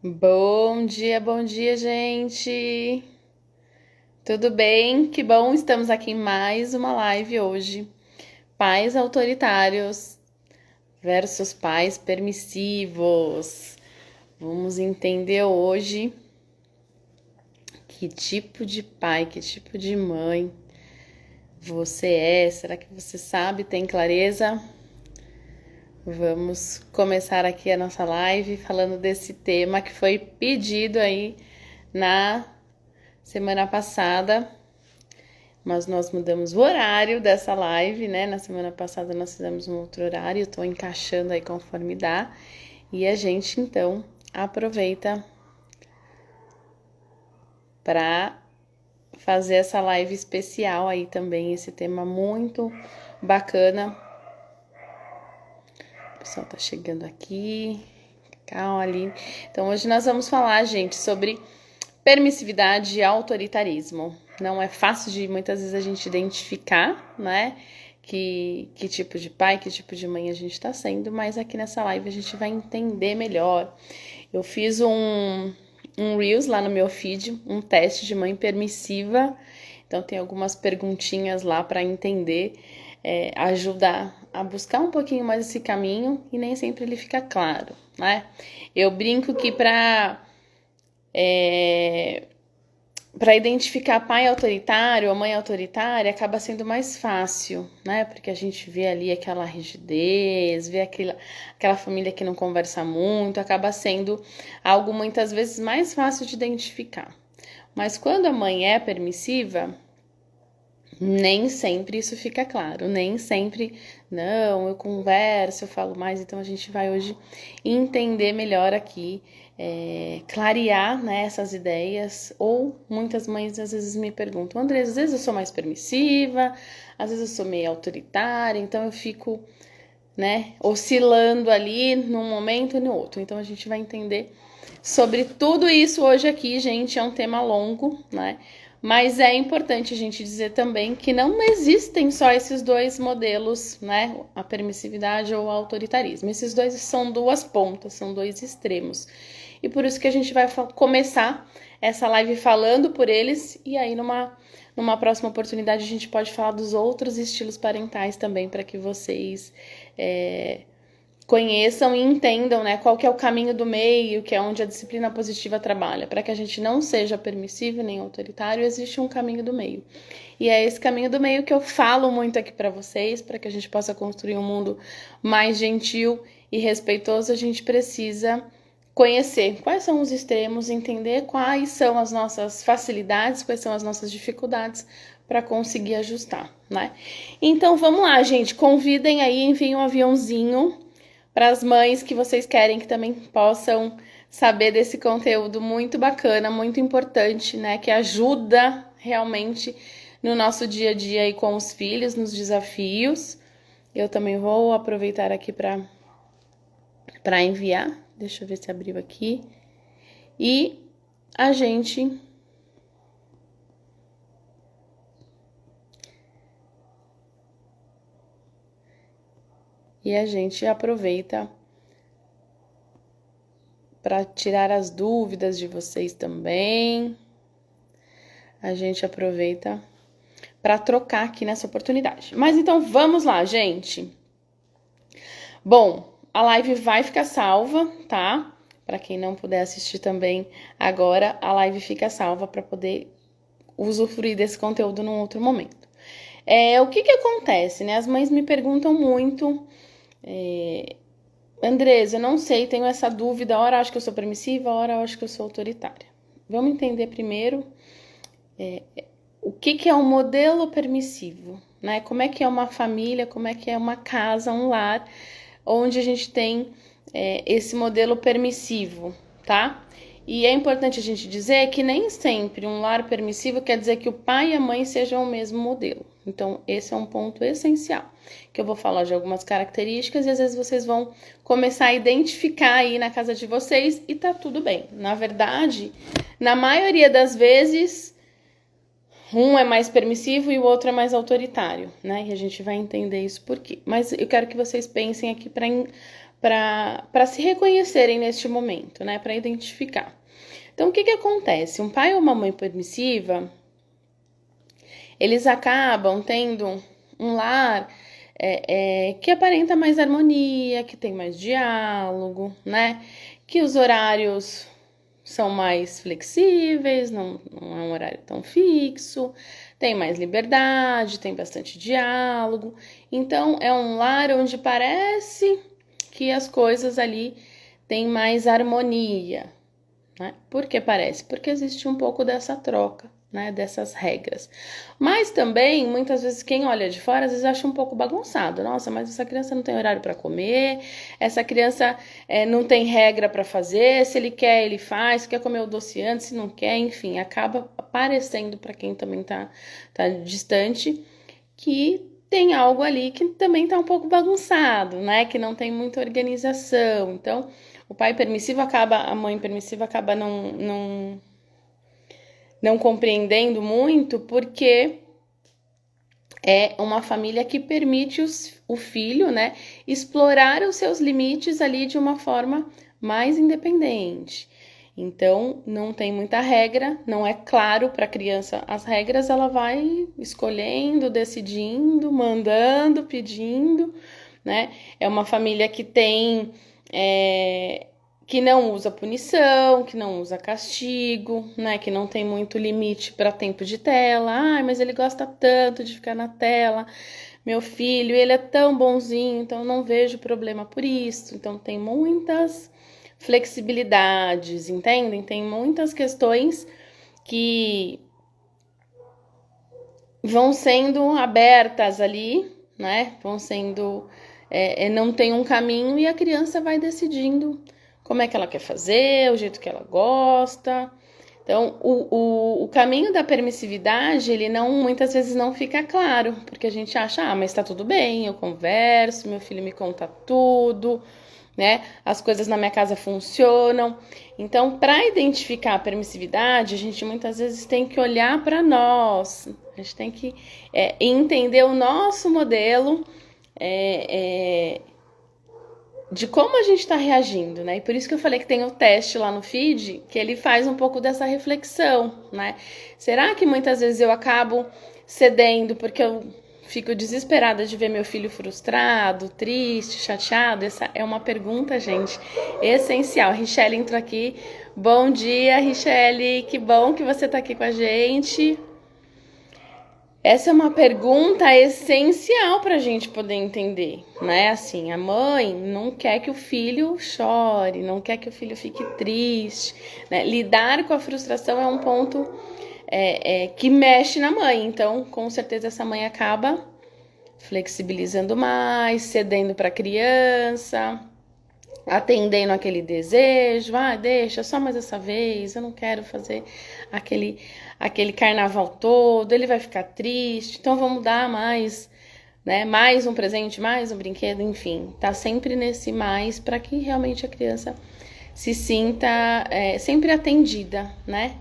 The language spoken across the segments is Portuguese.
Bom dia, gente. Tudo bem? Que bom, estamos aqui em mais uma live hoje. Pais autoritários versus pais permissivos. Vamos entender hoje que tipo de pai, que tipo de mãe você é. Será que você sabe, tem clareza? Vamos começar aqui a nossa live falando desse tema que foi pedido aí na semana passada, mas nós mudamos o horário dessa live, né? Na semana passada nós fizemos um outro horário, eu tô encaixando aí conforme dá. E a gente então aproveita para fazer essa live especial aí também, esse tema muito bacana. O pessoal tá chegando aqui. Calma, Aline. Então hoje nós vamos falar, gente, sobre permissividade e autoritarismo. Não é fácil de muitas vezes a gente identificar, né? Que tipo de pai, que tipo de mãe a gente está sendo, mas aqui nessa live a gente vai entender melhor. Eu fiz um Reels lá no meu feed, um teste de mãe permissiva. Então tem algumas perguntinhas lá para entender, ajudar a buscar um pouquinho mais esse caminho e nem sempre ele fica claro, né? Eu brinco que para identificar pai autoritário ou mãe autoritária acaba sendo mais fácil, né? Porque a gente vê ali aquela rigidez, vê aquela família que não conversa muito, acaba sendo algo muitas vezes mais fácil de identificar. Mas quando a mãe é permissiva, nem sempre isso fica claro, nem sempre, não, eu converso, eu falo mais, então a gente vai hoje entender melhor aqui, clarear, né, essas ideias, ou muitas mães às vezes me perguntam, Andressa, às vezes eu sou mais permissiva, às vezes eu sou meio autoritária, então eu fico, né, oscilando ali num momento e no outro, então a gente vai entender sobre tudo isso hoje aqui, gente, é um tema longo, né? Mas é importante a gente dizer também que não existem só esses dois modelos, né? A permissividade ou o autoritarismo. Esses dois são duas pontas, são dois extremos. E por isso que a gente vai começar essa live falando por eles e aí numa próxima oportunidade a gente pode falar dos outros estilos parentais também para que vocês conheçam e entendam, né, qual que é o caminho do meio, que é onde a disciplina positiva trabalha. Para que a gente não seja permissivo nem autoritário, existe um caminho do meio. E é esse caminho do meio que eu falo muito aqui para vocês, para que a gente possa construir um mundo mais gentil e respeitoso, a gente precisa conhecer quais são os extremos, entender quais são as nossas facilidades, quais são as nossas dificuldades para conseguir ajustar, né? Então vamos lá, gente, convidem aí, enviem um aviãozinho para as mães que vocês querem que também possam saber desse conteúdo muito bacana, muito importante, né? Que ajuda realmente no nosso dia a dia aí com os filhos, nos desafios. Eu também vou aproveitar aqui para enviar. Deixa eu ver se abriu aqui. E a gente aproveita para tirar as dúvidas de vocês também. A gente aproveita para trocar aqui nessa oportunidade. Mas então vamos lá, gente. Bom, a live vai ficar salva, tá? Para quem não puder assistir também agora, a live fica salva para poder usufruir desse conteúdo num outro momento. O que acontece, né? As mães me perguntam muito, Andresa, eu não sei, tenho essa dúvida, ora eu acho que eu sou permissiva, ora eu acho que eu sou autoritária. Vamos entender primeiro o que é um modelo permissivo, né? Como é que é uma família, como é que é uma casa, um lar, onde a gente tem esse modelo permissivo, tá? E é importante a gente dizer que nem sempre um lar permissivo quer dizer que o pai e a mãe sejam o mesmo modelo. Então, esse é um ponto essencial, que eu vou falar de algumas características e às vezes vocês vão começar a identificar aí na casa de vocês e tá tudo bem. Na verdade, na maioria das vezes, um é mais permissivo e o outro é mais autoritário, né? E a gente vai entender isso por quê. Mas eu quero que vocês pensem aqui para se reconhecerem neste momento, né? Para identificar. Então, o que acontece? Um pai ou uma mãe permissiva, eles acabam tendo um lar que aparenta mais harmonia, que tem mais diálogo, né? Que os horários são mais flexíveis, não é um horário tão fixo, tem mais liberdade, tem bastante diálogo. Então, é um lar onde parece que as coisas ali têm mais harmonia, né? Por que parece? Porque existe um pouco dessa troca, né? Dessas regras. Mas também, muitas vezes, quem olha de fora, às vezes acha um pouco bagunçado. Nossa, mas essa criança não tem horário para comer, essa criança não tem regra para fazer, se ele quer, ele faz, se quer comer o doce antes, se não quer, enfim, acaba aparecendo para quem também tá distante, que tem algo ali que também tá um pouco bagunçado, né? Que não tem muita organização. Então, o pai permissivo acaba, a mãe permissiva acaba não compreendendo muito, porque é uma família que permite o filho, né, explorar os seus limites ali de uma forma mais independente. Então, não tem muita regra, não é claro para a criança as regras, ela vai escolhendo, decidindo, mandando, pedindo, né? É uma família que tem que não usa punição, que não usa castigo, né? Que não tem muito limite para tempo de tela. Ai, mas ele gosta tanto de ficar na tela. Meu filho, ele é tão bonzinho, então não vejo problema por isso. Então tem muitas flexibilidades, entendem? Tem muitas questões que vão sendo abertas ali, né? Vão sendo não tem um caminho e a criança vai decidindo como é que ela quer fazer, o jeito que ela gosta. Então, o caminho da permissividade, ele não, muitas vezes não fica claro, porque a gente acha, mas tá tudo bem, eu converso, meu filho me conta tudo, né? As coisas na minha casa funcionam. Então, para identificar a permissividade, a gente muitas vezes tem que olhar para nós, a gente tem que entender o nosso modelo de como a gente está reagindo, né? E por isso que eu falei que tem o teste lá no feed, que ele faz um pouco dessa reflexão, né? Será que muitas vezes eu acabo cedendo porque eu fico desesperada de ver meu filho frustrado, triste, chateado? Essa é uma pergunta, gente, essencial. A Richelle entrou aqui. Bom dia, Richelle. Que bom que você está aqui com a gente. Essa é uma pergunta essencial para a gente poder entender, né? Assim, a mãe não quer que o filho chore, não quer que o filho fique triste, né? Lidar com a frustração é um ponto que mexe na mãe. Então, com certeza, essa mãe acaba flexibilizando mais, cedendo para a criança, atendendo aquele desejo, deixa só mais essa vez, eu não quero fazer aquele carnaval todo, ele vai ficar triste, então vamos dar mais, né? Mais um presente, mais um brinquedo, enfim, tá sempre nesse mais para que realmente a criança se sinta sempre atendida, né?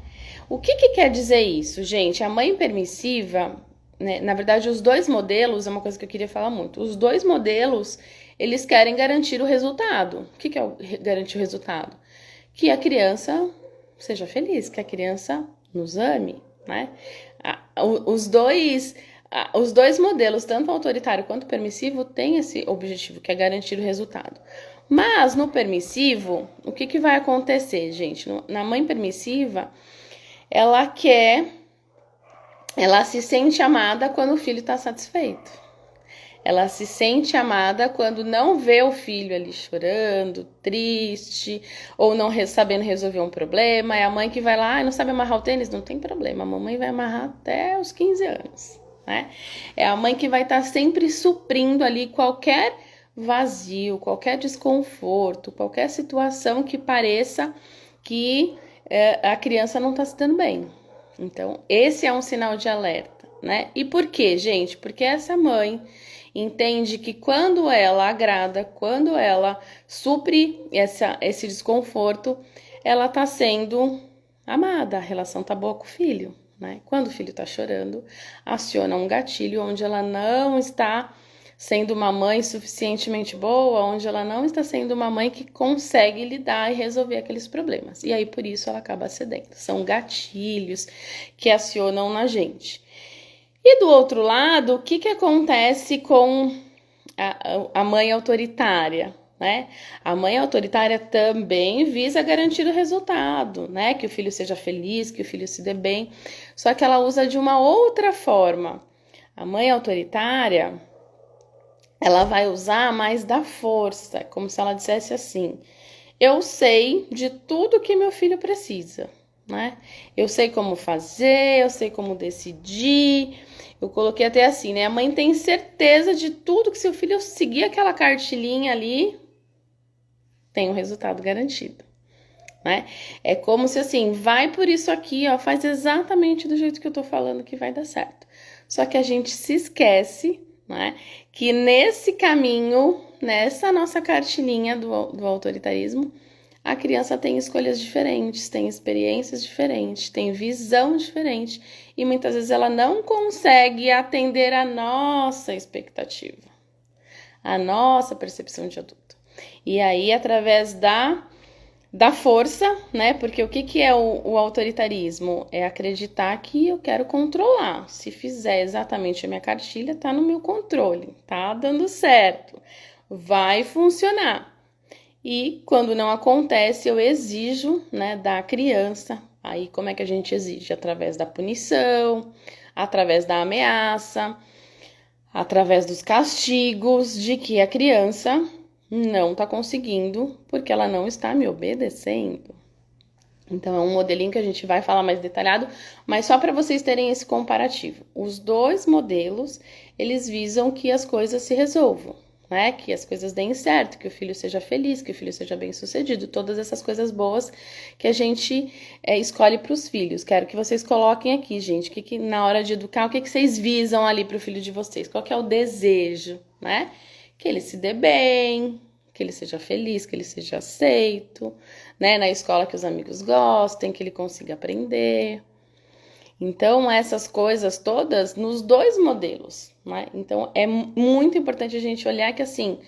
O que quer dizer isso, gente? A mãe permissiva, né? Na verdade, os dois modelos, é uma coisa que eu queria falar muito, os dois modelos eles querem garantir o resultado. O que é garantir o resultado? Que a criança seja feliz, que a criança nos ame, né? Os dois modelos, tanto autoritário quanto permissivo, têm esse objetivo, que é garantir o resultado. Mas no permissivo, o que vai acontecer, gente? Na mãe permissiva, ela se sente amada quando o filho está satisfeito. Ela se sente amada quando não vê o filho ali chorando, triste, ou não sabendo resolver um problema. É a mãe que vai lá, não sabe amarrar o tênis? Não tem problema, a mamãe vai amarrar até os 15 anos, né? É a mãe que vai estar sempre suprindo ali qualquer vazio, qualquer desconforto, qualquer situação que pareça que a criança não está se dando bem. Então, esse é um sinal de alerta, né? E por quê, gente? Porque essa mãe entende que quando ela agrada, quando ela supre esse desconforto, ela tá sendo amada, a relação tá boa com o filho, né? Quando o filho tá chorando, aciona um gatilho onde ela não está sendo uma mãe suficientemente boa, onde ela não está sendo uma mãe que consegue lidar e resolver aqueles problemas. E aí, por isso, ela acaba cedendo. São gatilhos que acionam na gente. E do outro lado, o que acontece com a mãe autoritária? Né? A mãe autoritária também visa garantir o resultado, né? Que o filho seja feliz, que o filho se dê bem, só que ela usa de uma outra forma. A mãe autoritária, ela vai usar mais da força, como se ela dissesse assim: eu sei de tudo que meu filho precisa, né? Eu sei como fazer, eu sei como decidir. Eu coloquei até assim, né? A mãe tem certeza de tudo que se o filho seguir aquela cartilinha ali, tem um resultado garantido, né? É como se assim, vai por isso aqui, ó, faz exatamente do jeito que eu tô falando que vai dar certo. Só que a gente se esquece, né, que nesse caminho, nessa nossa cartilinha do autoritarismo, a criança tem escolhas diferentes, tem experiências diferentes, tem visão diferente e muitas vezes ela não consegue atender a nossa expectativa, a nossa percepção de adulto. E aí, através da força, né? Porque o que é o autoritarismo? É acreditar que eu quero controlar. Se fizer exatamente a minha cartilha, tá no meu controle, tá dando certo, vai funcionar. E quando não acontece, eu exijo, né, da criança. Aí, como é que a gente exige? Através da punição, através da ameaça, através dos castigos, de que a criança não tá conseguindo porque ela não está me obedecendo. Então, é um modelinho que a gente vai falar mais detalhado, mas só para vocês terem esse comparativo. Os dois modelos, eles visam que as coisas se resolvam, né? Que as coisas deem certo, que o filho seja feliz, que o filho seja bem-sucedido, todas essas coisas boas que a gente escolhe para os filhos. Quero que vocês coloquem aqui, gente, que na hora de educar, o que vocês visam ali para o filho de vocês? Qual que é o desejo, né? Que ele se dê bem, que ele seja feliz, que ele seja aceito, né? Na escola que os amigos gostem, que ele consiga aprender. Então, essas coisas todas nos dois modelos, né? Então, é muito importante a gente olhar que, assim,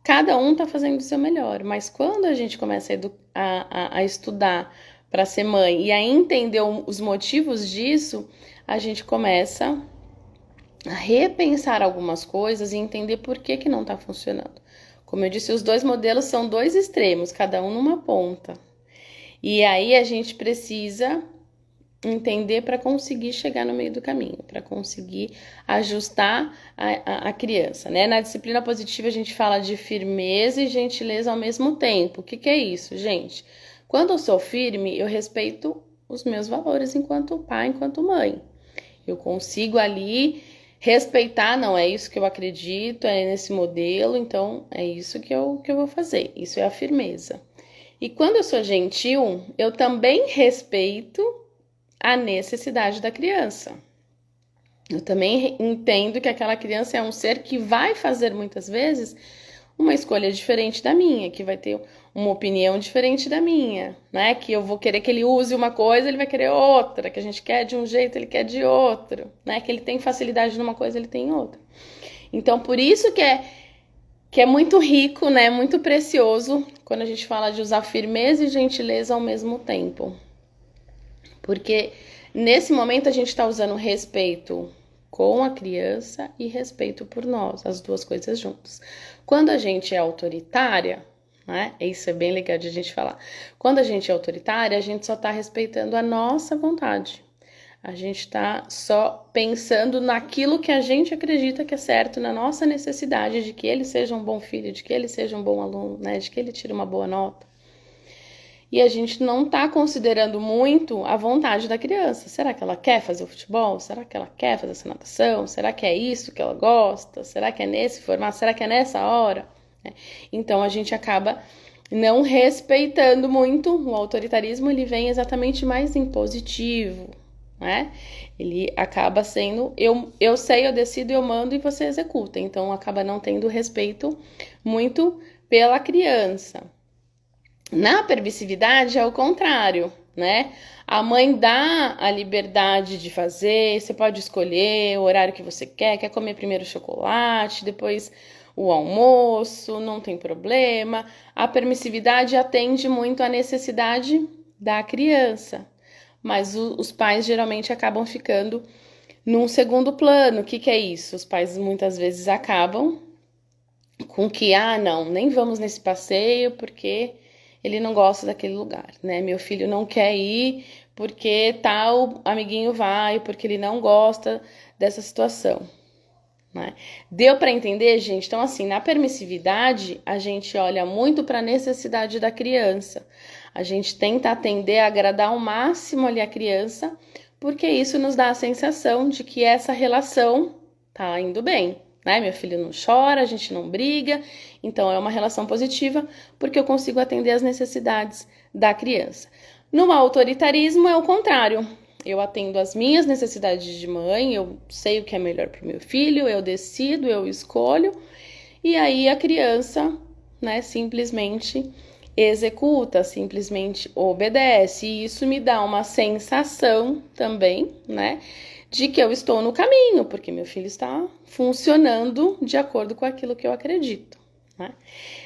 cada um tá fazendo o seu melhor, mas quando a gente começa a estudar para ser mãe e a entender os motivos disso, a gente começa a repensar algumas coisas e entender por que não tá funcionando. Como eu disse, os dois modelos são dois extremos, cada um numa ponta. E aí a gente precisa entender para conseguir chegar no meio do caminho, para conseguir ajustar a criança, né? Na disciplina positiva a gente fala de firmeza e gentileza ao mesmo tempo. O que é isso, gente? Quando eu sou firme, eu respeito os meus valores enquanto pai, enquanto mãe. Eu consigo ali respeitar, não, é isso que eu acredito, é nesse modelo, então é isso que eu vou fazer. Isso é a firmeza. E quando eu sou gentil, eu também respeito a necessidade da criança. Eu também entendo que aquela criança é um ser que vai fazer muitas vezes uma escolha diferente da minha, que vai ter uma opinião diferente da minha, né? Que eu vou querer que ele use uma coisa, ele vai querer outra, que a gente quer de um jeito, ele quer de outro, né? Que ele tem facilidade numa coisa, ele tem em outra. Então, por isso que é muito rico, né? Muito precioso quando a gente fala de usar firmeza e gentileza ao mesmo tempo. Porque nesse momento a gente está usando respeito com a criança e respeito por nós, as duas coisas juntas. Quando a gente é autoritária, né? Isso é bem legal de a gente falar. Quando a gente é autoritária, a gente só está respeitando a nossa vontade. A gente está só pensando naquilo que a gente acredita que é certo, na nossa necessidade de que ele seja um bom filho, de que ele seja um bom aluno, né? De que ele tire uma boa nota. E a gente não está considerando muito a vontade da criança. Será que ela quer fazer o futebol? Será que ela quer fazer essa natação? Será que é isso que ela gosta? Será que é nesse formato? Será que é nessa hora? Então a gente acaba não respeitando muito. O autoritarismo, ele vem exatamente mais impositivo, né? Ele acaba sendo eu sei, eu decido, eu mando e você executa. Então acaba não tendo respeito muito pela criança. Na permissividade é o contrário, né? A mãe dá a liberdade de fazer, você pode escolher o horário que você quer comer primeiro o chocolate, depois o almoço, não tem problema. A permissividade atende muito à necessidade da criança, mas os pais geralmente acabam ficando num segundo plano. O que que é isso? Os pais muitas vezes acabam com que, não, nem vamos nesse passeio porque ele não gosta daquele lugar, né? Meu filho não quer ir porque tal amiguinho vai, porque ele não gosta dessa situação, né? Deu para entender, gente? Então, assim, na permissividade, a gente olha muito para a necessidade da criança. A gente tenta atender, agradar ao máximo ali a criança, porque isso nos dá a sensação de que essa relação tá indo bem, né? Meu filho não chora, a gente não briga, então é uma relação positiva, porque eu consigo atender as necessidades da criança. No autoritarismo é o contrário. Eu atendo as minhas necessidades de mãe, eu sei o que é melhor para o meu filho, eu decido, eu escolho, e aí a criança, né, simplesmente executa, simplesmente obedece. E isso me dá uma sensação também, né, de que eu estou no caminho, porque meu filho está funcionando de acordo com aquilo que eu acredito, né?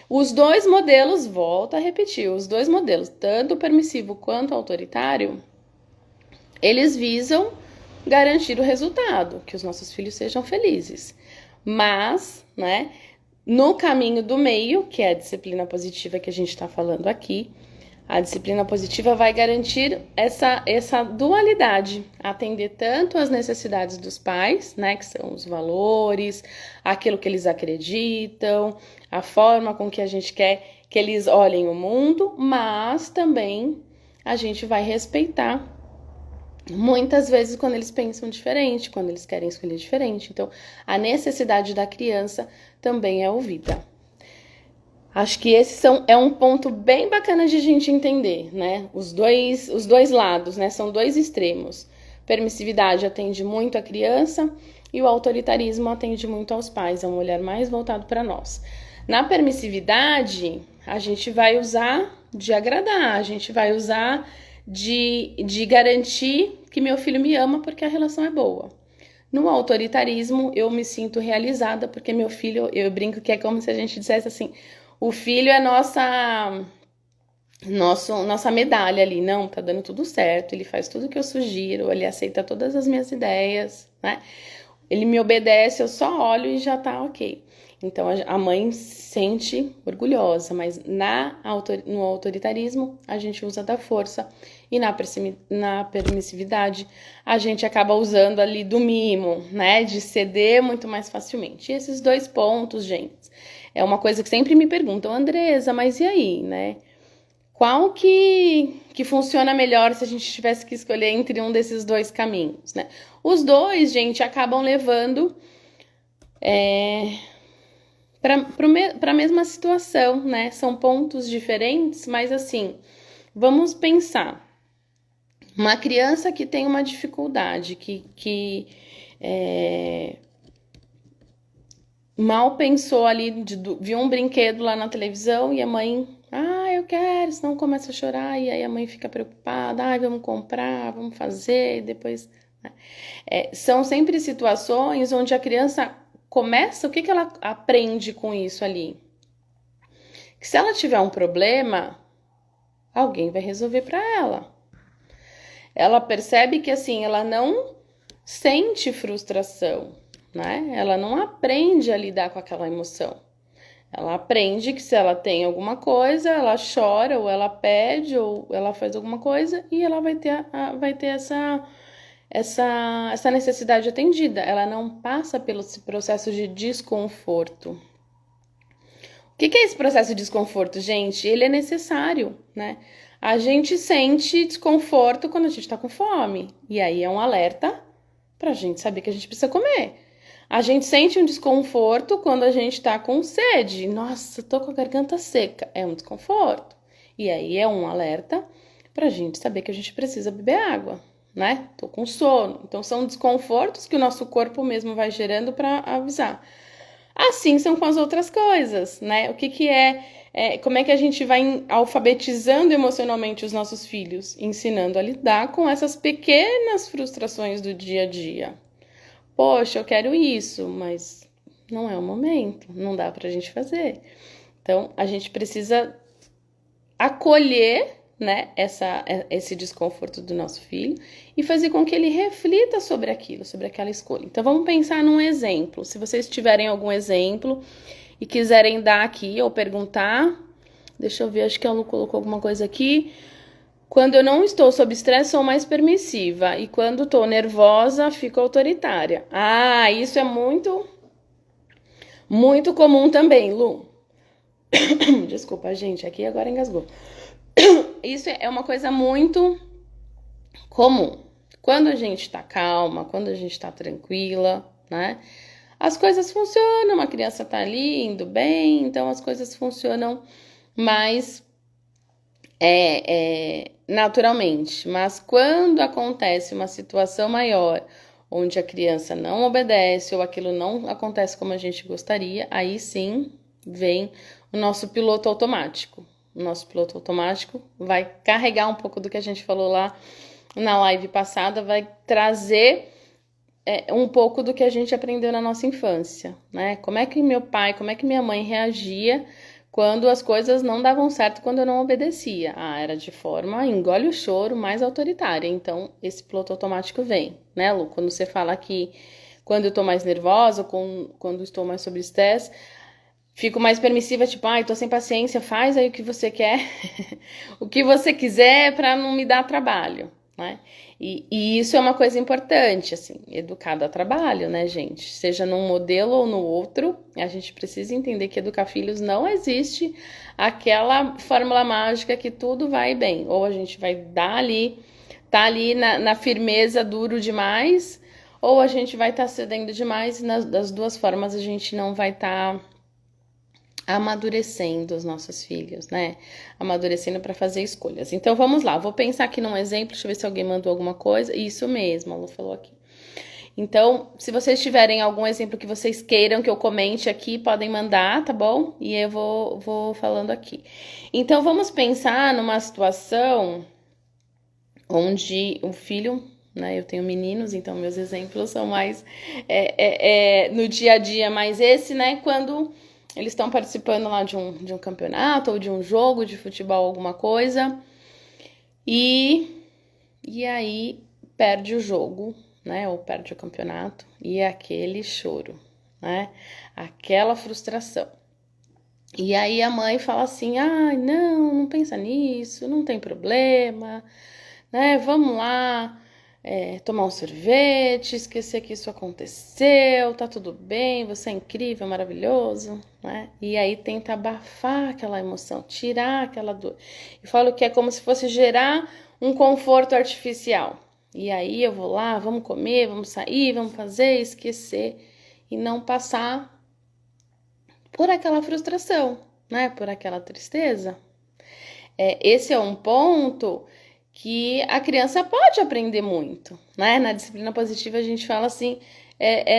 Os dois modelos, volto a repetir, os dois modelos, tanto o permissivo quanto o autoritário, eles visam garantir o resultado, que os nossos filhos sejam felizes. Mas, né, no caminho do meio, que é a disciplina positiva que a gente está falando aqui, a disciplina positiva vai garantir essa dualidade, atender tanto as necessidades dos pais, né, que são os valores, aquilo que eles acreditam, a forma com que a gente quer que eles olhem o mundo, mas também a gente vai respeitar muitas vezes quando eles pensam diferente, quando eles querem escolher diferente. Então, a necessidade da criança também é ouvida. Acho que é um ponto bem bacana de a gente entender, né? Os dois lados, né? São dois extremos. Permissividade atende muito a criança e o autoritarismo atende muito aos pais. É um olhar mais voltado para nós. Na permissividade, a gente vai usar de agradar, a gente vai usar de garantir que meu filho me ama porque a relação é boa. No autoritarismo, eu me sinto realizada porque meu filho, eu brinco que é como se a gente dissesse assim, o filho é nossa medalha ali. Não, tá dando tudo certo, ele faz tudo que eu sugiro, ele aceita todas as minhas ideias, né? Ele me obedece, eu só olho e já tá ok. Então a mãe se sente orgulhosa, mas no autoritarismo a gente usa da força e na permissividade a gente acaba usando ali do mimo, né? De ceder muito mais facilmente. E esses dois pontos, gente, é uma coisa que sempre me perguntam, Andresa, mas e aí, né? Qual que funciona melhor se a gente tivesse que escolher entre um desses dois caminhos, né? Os dois, gente, acabam levando para a mesma situação, né? São pontos diferentes, mas assim, vamos pensar. Uma criança que tem uma dificuldade, que mal pensou ali, viu um brinquedo lá na televisão e a mãe, eu quero, senão começa a chorar, e aí a mãe fica preocupada, vamos comprar, vamos fazer, e depois... Né? São sempre situações onde a criança começa, o que ela aprende com isso ali? Que se ela tiver um problema, alguém vai resolver para ela. Ela percebe que assim, ela não sente frustração, né? Ela não aprende a lidar com aquela emoção. Ela aprende que se ela tem alguma coisa, ela chora, ou ela pede, ou ela faz alguma coisa, e ela vai ter essa necessidade atendida. Ela não passa pelo processo de desconforto. O que é esse processo de desconforto, gente? Ele é necessário, né? A gente sente desconforto quando a gente tá com fome. E aí é um alerta pra gente saber que a gente precisa comer. A gente sente um desconforto quando a gente tá com sede. Nossa, tô com a garganta seca. É um desconforto. E aí é um alerta pra gente saber que a gente precisa beber água, né? Tô com sono. Então são desconfortos que o nosso corpo mesmo vai gerando pra avisar. Assim são com as outras coisas, né? O que é como é que a gente vai alfabetizando emocionalmente os nossos filhos, ensinando a lidar com essas pequenas frustrações do dia a dia. Poxa, eu quero isso, mas não é o momento, não dá pra gente fazer. Então, a gente precisa acolher, né, esse desconforto do nosso filho e fazer com que ele reflita sobre aquilo, sobre aquela escolha. Então, vamos pensar num exemplo. Se vocês tiverem algum exemplo e quiserem dar aqui ou perguntar, deixa eu ver, acho que a Lu colocou alguma coisa aqui. Quando eu não estou sob estresse, sou mais permissiva. E quando estou nervosa, fico autoritária. Ah, isso é muito, muito comum também, Lu. Desculpa, gente, aqui agora engasgou. Isso é uma coisa muito comum. Quando a gente tá calma, quando a gente tá tranquila, né? As coisas funcionam, a criança tá ali indo bem, então as coisas funcionam mais naturalmente. Mas quando acontece uma situação maior, onde a criança não obedece ou aquilo não acontece como a gente gostaria, aí sim vem o nosso piloto automático. O nosso piloto automático vai carregar um pouco do que a gente falou lá na live passada, vai trazer um pouco do que a gente aprendeu na nossa infância, né? Como é que meu pai, como é que minha mãe reagia quando as coisas não davam certo, quando eu não obedecia? Ah, era de forma, engole o choro, mais autoritária. Então, esse piloto automático vem, né, Lu? Quando você fala que quando eu tô mais nervosa, quando estou mais sob estresse, fico mais permissiva, tipo, ai, tô sem paciência, faz aí o que você quer, o que você quiser pra não me dar trabalho, né? E isso é uma coisa importante, assim, educado a trabalho, né, gente? Seja num modelo ou no outro, a gente precisa entender que educar filhos não existe aquela fórmula mágica que tudo vai bem. Ou a gente vai dar ali, tá ali na firmeza, duro demais, ou a gente vai estar cedendo demais, e das duas formas a gente não vai estar amadurecendo os nossos filhos, né? Amadurecendo para fazer escolhas. Então vamos lá, vou pensar aqui num exemplo, deixa eu ver se alguém mandou alguma coisa. Isso mesmo, a Lu falou aqui. Então, se vocês tiverem algum exemplo que vocês queiram que eu comente aqui, podem mandar, tá bom? E eu vou falando aqui. Então vamos pensar numa situação onde o filho, né? Eu tenho meninos, então meus exemplos são mais no dia a dia, mais esse, né? Quando eles estão participando lá de um campeonato ou de um jogo de futebol, alguma coisa, e aí perde o jogo, né? Ou perde o campeonato, e é aquele choro, né? Aquela frustração. E aí a mãe fala assim: ah, não pensa nisso, não tem problema, né? Vamos lá. Tomar um sorvete, esquecer que isso aconteceu, tá tudo bem, você é incrível, maravilhoso, né? E aí tenta abafar aquela emoção, tirar aquela dor. E falo que é como se fosse gerar um conforto artificial. E aí eu vou lá, vamos comer, vamos sair, vamos fazer, esquecer e não passar por aquela frustração, né? Por aquela tristeza. Esse é um ponto que a criança pode aprender muito, né? Na disciplina positiva a gente fala assim,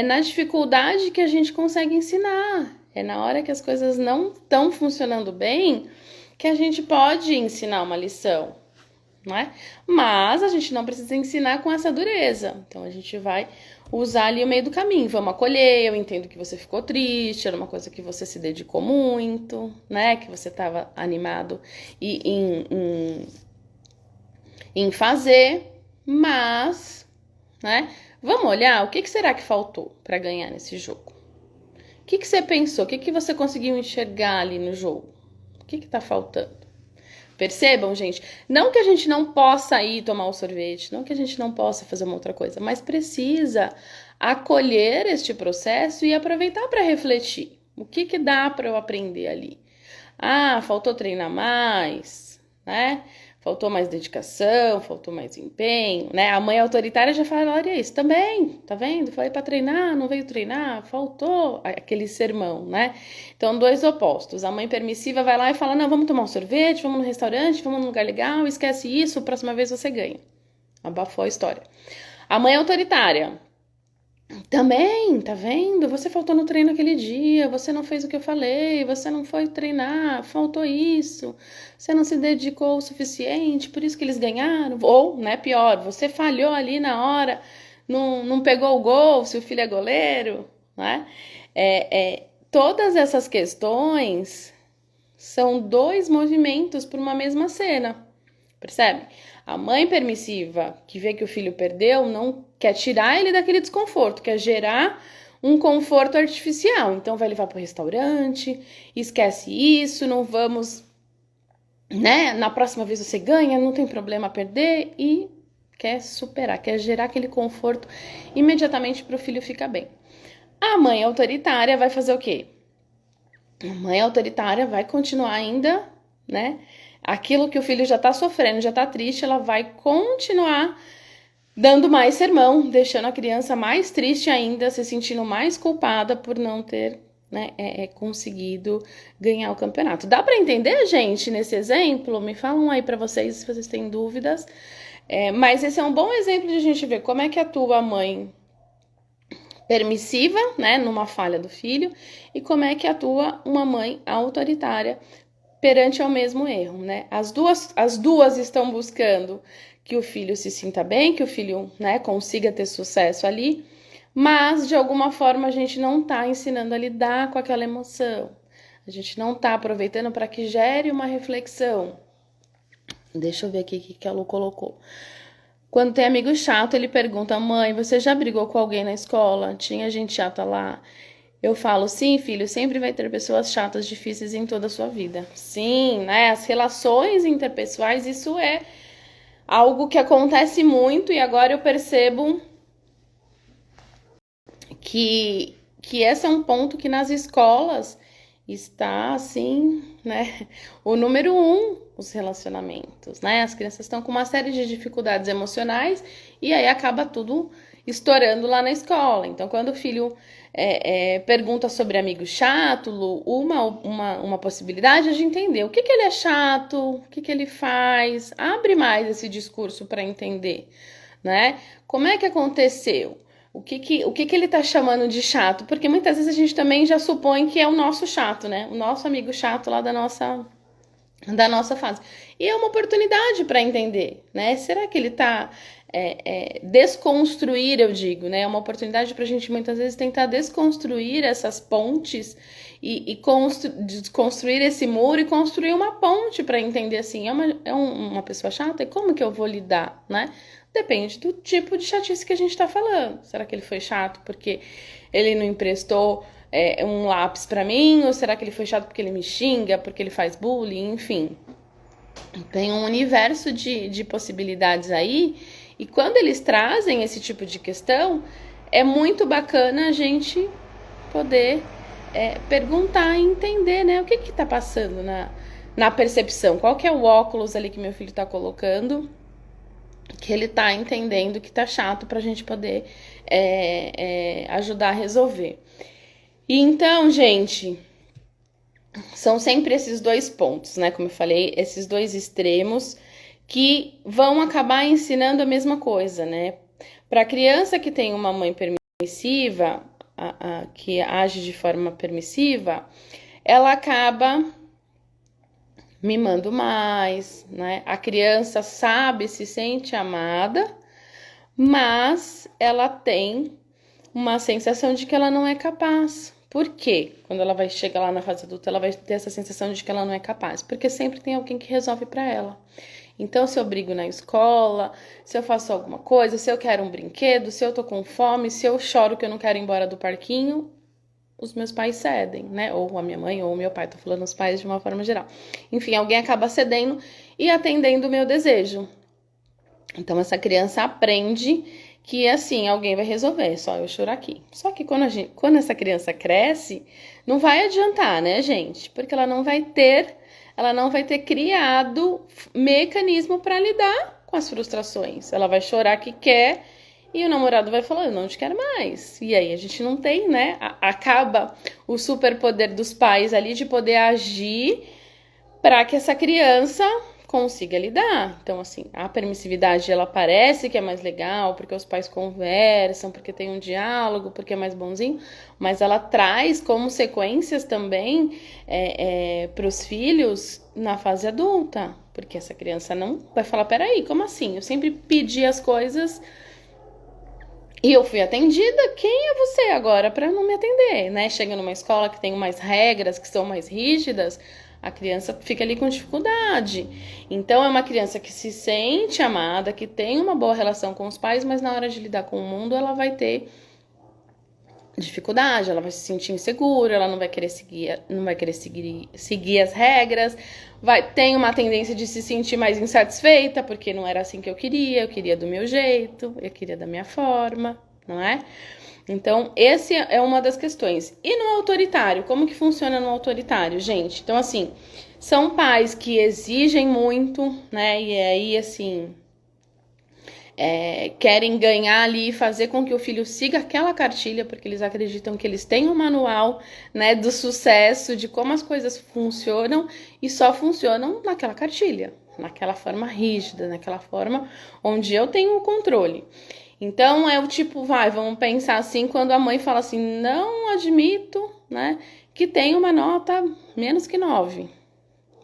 na dificuldade que a gente consegue ensinar, é na hora que as coisas não estão funcionando bem que a gente pode ensinar uma lição, né? Mas a gente não precisa ensinar com essa dureza, então a gente vai usar ali o meio do caminho, vamos acolher, eu entendo que você ficou triste, era uma coisa que você se dedicou muito, né? Que você estava animado em fazer, mas, né? Vamos olhar o que será que faltou para ganhar nesse jogo. O que você pensou? O que você conseguiu enxergar ali no jogo? O que tá faltando? Percebam, gente? Não que a gente não possa ir tomar o sorvete, não que a gente não possa fazer uma outra coisa, mas precisa acolher este processo e aproveitar para refletir. O que dá para eu aprender ali? Ah, faltou treinar mais, né? Faltou mais dedicação, faltou mais empenho, né? A mãe autoritária já falaria isso também, tá vendo? Falei para treinar, não veio treinar, faltou aquele sermão, né? Então, dois opostos. A mãe permissiva vai lá e fala: não, vamos tomar um sorvete, vamos no restaurante, vamos num lugar legal, esquece isso, próxima vez você ganha. Abafou a história. A mãe autoritária Também, tá vendo? Você faltou no treino aquele dia, você não fez o que eu falei, você não foi treinar, faltou isso, você não se dedicou o suficiente, por isso que eles ganharam. Ou, né, pior, você falhou ali na hora, não pegou o gol, se o filho é goleiro, né? Todas essas questões são dois movimentos para uma mesma cena, percebe? A mãe permissiva, que vê que o filho perdeu, não quer tirar ele daquele desconforto, quer gerar um conforto artificial. Então vai levar para o restaurante, esquece isso, não vamos, né? Na próxima vez você ganha, não tem problema perder e quer superar, quer gerar aquele conforto imediatamente para o filho ficar bem. A mãe autoritária vai fazer o quê? A mãe autoritária vai continuar ainda, né? Aquilo que o filho já tá sofrendo, já tá triste, ela vai continuar dando mais sermão, deixando a criança mais triste ainda, se sentindo mais culpada por não ter, né, conseguido ganhar o campeonato. Dá para entender, gente, nesse exemplo? Me falam aí para vocês se vocês têm dúvidas. Mas esse é um bom exemplo de a gente ver como é que atua a mãe permissiva, né, numa falha do filho, e como é que atua uma mãe autoritária perante ao mesmo erro, né? As duas estão buscando que o filho se sinta bem, que o filho, né, consiga ter sucesso ali, mas de alguma forma a gente não tá ensinando a lidar com aquela emoção. A gente não tá aproveitando para que gere uma reflexão. Deixa eu ver aqui o que a Lu colocou. Quando tem amigo chato, ele pergunta: mãe, você já brigou com alguém na escola? Tinha gente chata lá? Eu falo: sim, filho, sempre vai ter pessoas chatas, difíceis em toda a sua vida. Sim, né? As relações interpessoais, isso é algo que acontece muito e agora eu percebo que esse é um ponto que nas escolas está assim, né? O número 1, os relacionamentos, né? As crianças estão com uma série de dificuldades emocionais e aí acaba tudo estourando lá na escola. Então, quando o filho pergunta sobre amigo chato, Lu, uma possibilidade é de entender o que ele é chato, o que ele faz, abre mais esse discurso para entender, né? Como é que aconteceu? O que ele tá chamando de chato? Porque muitas vezes a gente também já supõe que é o nosso chato, né? O nosso amigo chato lá da nossa fase. E é uma oportunidade para entender, né? Será que ele tá desconstruir, eu digo, né? É uma oportunidade para a gente muitas vezes tentar desconstruir essas pontes e construir esse muro e construir uma ponte para entender assim, uma pessoa chata e como que eu vou lidar, né? Depende do tipo de chatice que a gente tá falando. Será que ele foi chato porque ele não emprestou um lápis para mim? Ou será que ele foi chato porque ele me xinga, porque ele faz bullying? Enfim, tem um universo de possibilidades aí. E quando eles trazem esse tipo de questão, é muito bacana a gente poder perguntar e entender, né? O que tá passando na percepção? Qual que é o óculos ali que meu filho tá colocando? Que ele tá entendendo que tá chato pra gente poder ajudar a resolver. E então, gente, são sempre esses dois pontos, né? Como eu falei, esses dois extremos que vão acabar ensinando a mesma coisa, né? Para a criança que tem uma mãe permissiva, que age de forma permissiva, ela acaba mimando mais, né? A criança sabe, se sente amada, mas ela tem uma sensação de que ela não é capaz. Por quê? Quando ela vai chegar lá na fase adulta, ela vai ter essa sensação de que ela não é capaz, porque sempre tem alguém que resolve para ela. Então, se eu brigo na escola, se eu faço alguma coisa, se eu quero um brinquedo, se eu tô com fome, se eu choro que eu não quero ir embora do parquinho, os meus pais cedem, né? Ou a minha mãe ou o meu pai, tô falando os pais de uma forma geral. Enfim, alguém acaba cedendo e atendendo o meu desejo. Então, essa criança aprende que, assim, alguém vai resolver, só eu chorar aqui. Só que quando essa criança cresce, não vai adiantar, né, gente? Porque ela não vai ter criado mecanismo para lidar com as frustrações. Ela vai chorar que quer e o namorado vai falar: eu não te quero mais. E aí a gente não tem, né? Acaba o superpoder dos pais ali de poder agir para que essa criança consiga lidar. Então, assim, a permissividade, ela parece que é mais legal, porque os pais conversam, porque tem um diálogo, porque é mais bonzinho, mas ela traz consequências também para os filhos na fase adulta, porque essa criança não vai falar, peraí, como assim? Eu sempre pedi as coisas e eu fui atendida, quem é você agora para não me atender, né? Chega numa escola que tem mais regras, que são mais rígidas, a criança fica ali com dificuldade. Então, é uma criança que se sente amada, que tem uma boa relação com os pais, mas na hora de lidar com o mundo, ela vai ter dificuldade, ela vai se sentir insegura, ela não vai querer seguir as regras, tem uma tendência de se sentir mais insatisfeita, porque não era assim que eu queria do meu jeito, eu queria da minha forma, não é? Então, esse é uma das questões. E no autoritário, como que funciona no autoritário, gente? Então, assim, são pais que exigem muito, né? E aí, assim, querem ganhar ali e fazer com que o filho siga aquela cartilha, porque eles acreditam que eles têm um manual, né, do sucesso, de como as coisas funcionam, e só funcionam naquela cartilha, naquela forma rígida, naquela forma onde eu tenho o controle. Então, é o tipo, vamos pensar assim, quando a mãe fala assim, não admito, né, que tem uma nota menos que 9.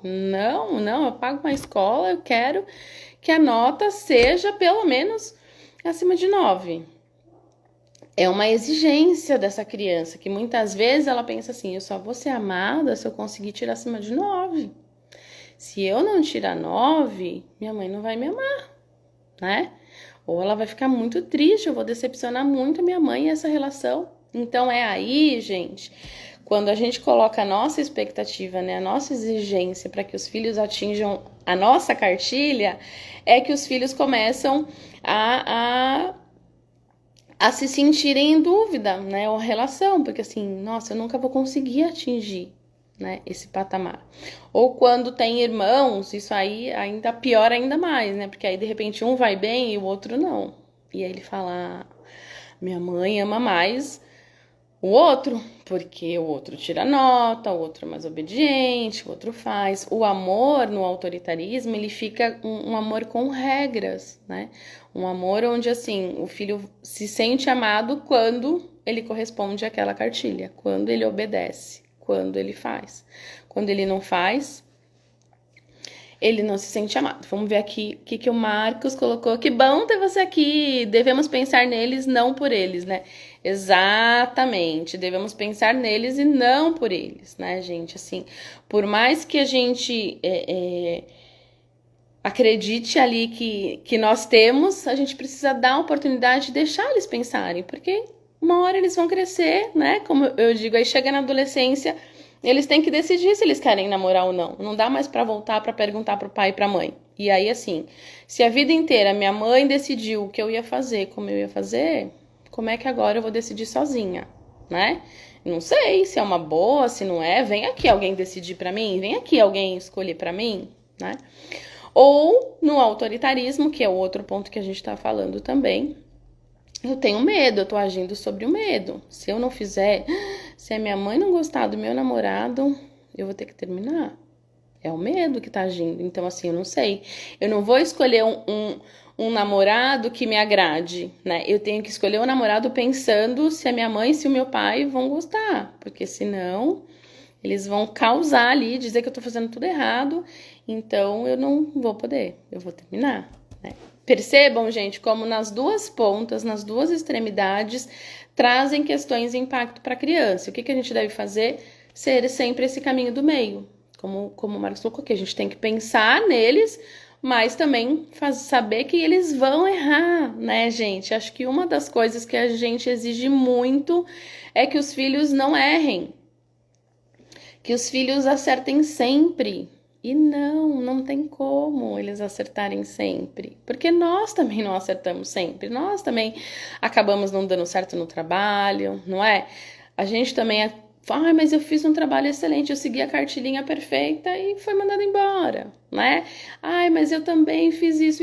Não, eu pago uma escola, eu quero que a nota seja pelo menos acima de 9. É uma exigência dessa criança, que muitas vezes ela pensa assim, eu só vou ser amada se eu conseguir tirar acima de 9. Se eu não tirar 9, minha mãe não vai me amar, né? Ou ela vai ficar muito triste, eu vou decepcionar muito a minha mãe e essa relação. Então é aí, gente, quando a gente coloca a nossa expectativa, né, a nossa exigência para que os filhos atinjam a nossa cartilha, é que os filhos começam a se sentirem em dúvida, né, ou a relação, porque assim, nossa, eu nunca vou conseguir atingir, né, esse patamar. Ou quando tem irmãos, isso aí ainda piora ainda mais, né, porque aí de repente um vai bem e o outro não. E aí ele fala, minha mãe ama mais o outro, porque o outro tira nota, o outro é mais obediente, o outro faz. O amor no autoritarismo, ele fica um amor com regras, né? Um amor onde, assim, o filho se sente amado quando ele corresponde àquela cartilha, quando ele obedece, quando ele faz. Quando ele não faz, ele não se sente amado. Vamos ver aqui o que o Marcos colocou. Que bom ter você aqui. Devemos pensar neles, não por eles, né? Exatamente. Devemos pensar neles e não por eles, né, gente? Assim, por mais que a gente acredite ali que nós temos, a gente precisa dar a oportunidade de deixar eles pensarem, porque uma hora eles vão crescer, né? Como eu digo, aí chega na adolescência, eles têm que decidir se eles querem namorar ou não. Não dá mais pra voltar pra perguntar pro pai e pra mãe. E aí, assim, se a vida inteira minha mãe decidiu o que eu ia fazer, como eu ia fazer, como é que agora eu vou decidir sozinha, né? Não sei se é uma boa, se não é. Vem aqui alguém decidir pra mim, vem aqui alguém escolher pra mim, né? Ou no autoritarismo, que é o outro ponto que a gente tá falando também, eu tenho medo, eu tô agindo sobre o medo. Se eu não fizer, se a minha mãe não gostar do meu namorado, eu vou ter que terminar. É o medo que tá agindo. Então, assim, eu não sei. Eu não vou escolher um namorado que me agrade, né? Eu tenho que escolher um namorado pensando se a minha mãe e se o meu pai vão gostar. Porque senão, eles vão causar ali, dizer que eu tô fazendo tudo errado. Então, eu não vou poder. Eu vou terminar, né? Percebam, gente, como nas duas pontas, nas duas extremidades, trazem questões de impacto para a criança. O que a gente deve fazer? Ser sempre esse caminho do meio. Como o Marcos colocou aqui, a gente tem que pensar neles, mas também saber que eles vão errar, né, gente? Acho que uma das coisas que a gente exige muito é que os filhos não errem. Que os filhos acertem sempre. E não tem como eles acertarem sempre. Porque nós também não acertamos sempre. Nós também acabamos não dando certo no trabalho, não é? A gente também fala, mas eu fiz um trabalho excelente, eu segui a cartilhinha perfeita e foi mandado embora, né? Ai, mas eu também fiz isso.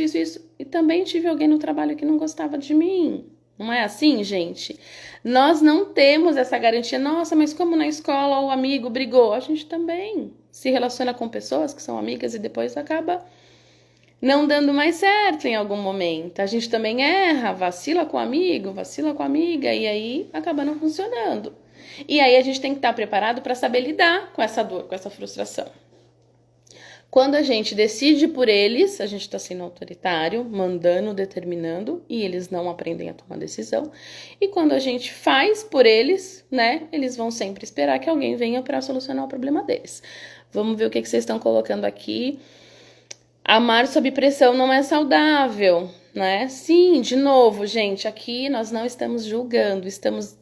E também tive alguém no trabalho que não gostava de mim. Não é assim, gente? Nós não temos essa garantia. Nossa, mas como na escola o amigo brigou? A gente também. se relaciona com pessoas que são amigas e depois acaba não dando mais certo em algum momento. A gente também erra, vacila com o amigo, vacila com a amiga e aí acaba não funcionando. E aí a gente tem que estar preparado para saber lidar com essa dor, com essa frustração. Quando a gente decide por eles, a gente está sendo autoritário, mandando, determinando, e eles não aprendem a tomar decisão. E quando a gente faz por eles, né, eles vão sempre esperar que alguém venha para solucionar o problema deles. Vamos ver o que vocês estão colocando aqui. Amar sob pressão não é saudável, né? Sim, de novo, gente, aqui nós não estamos julgando, estamos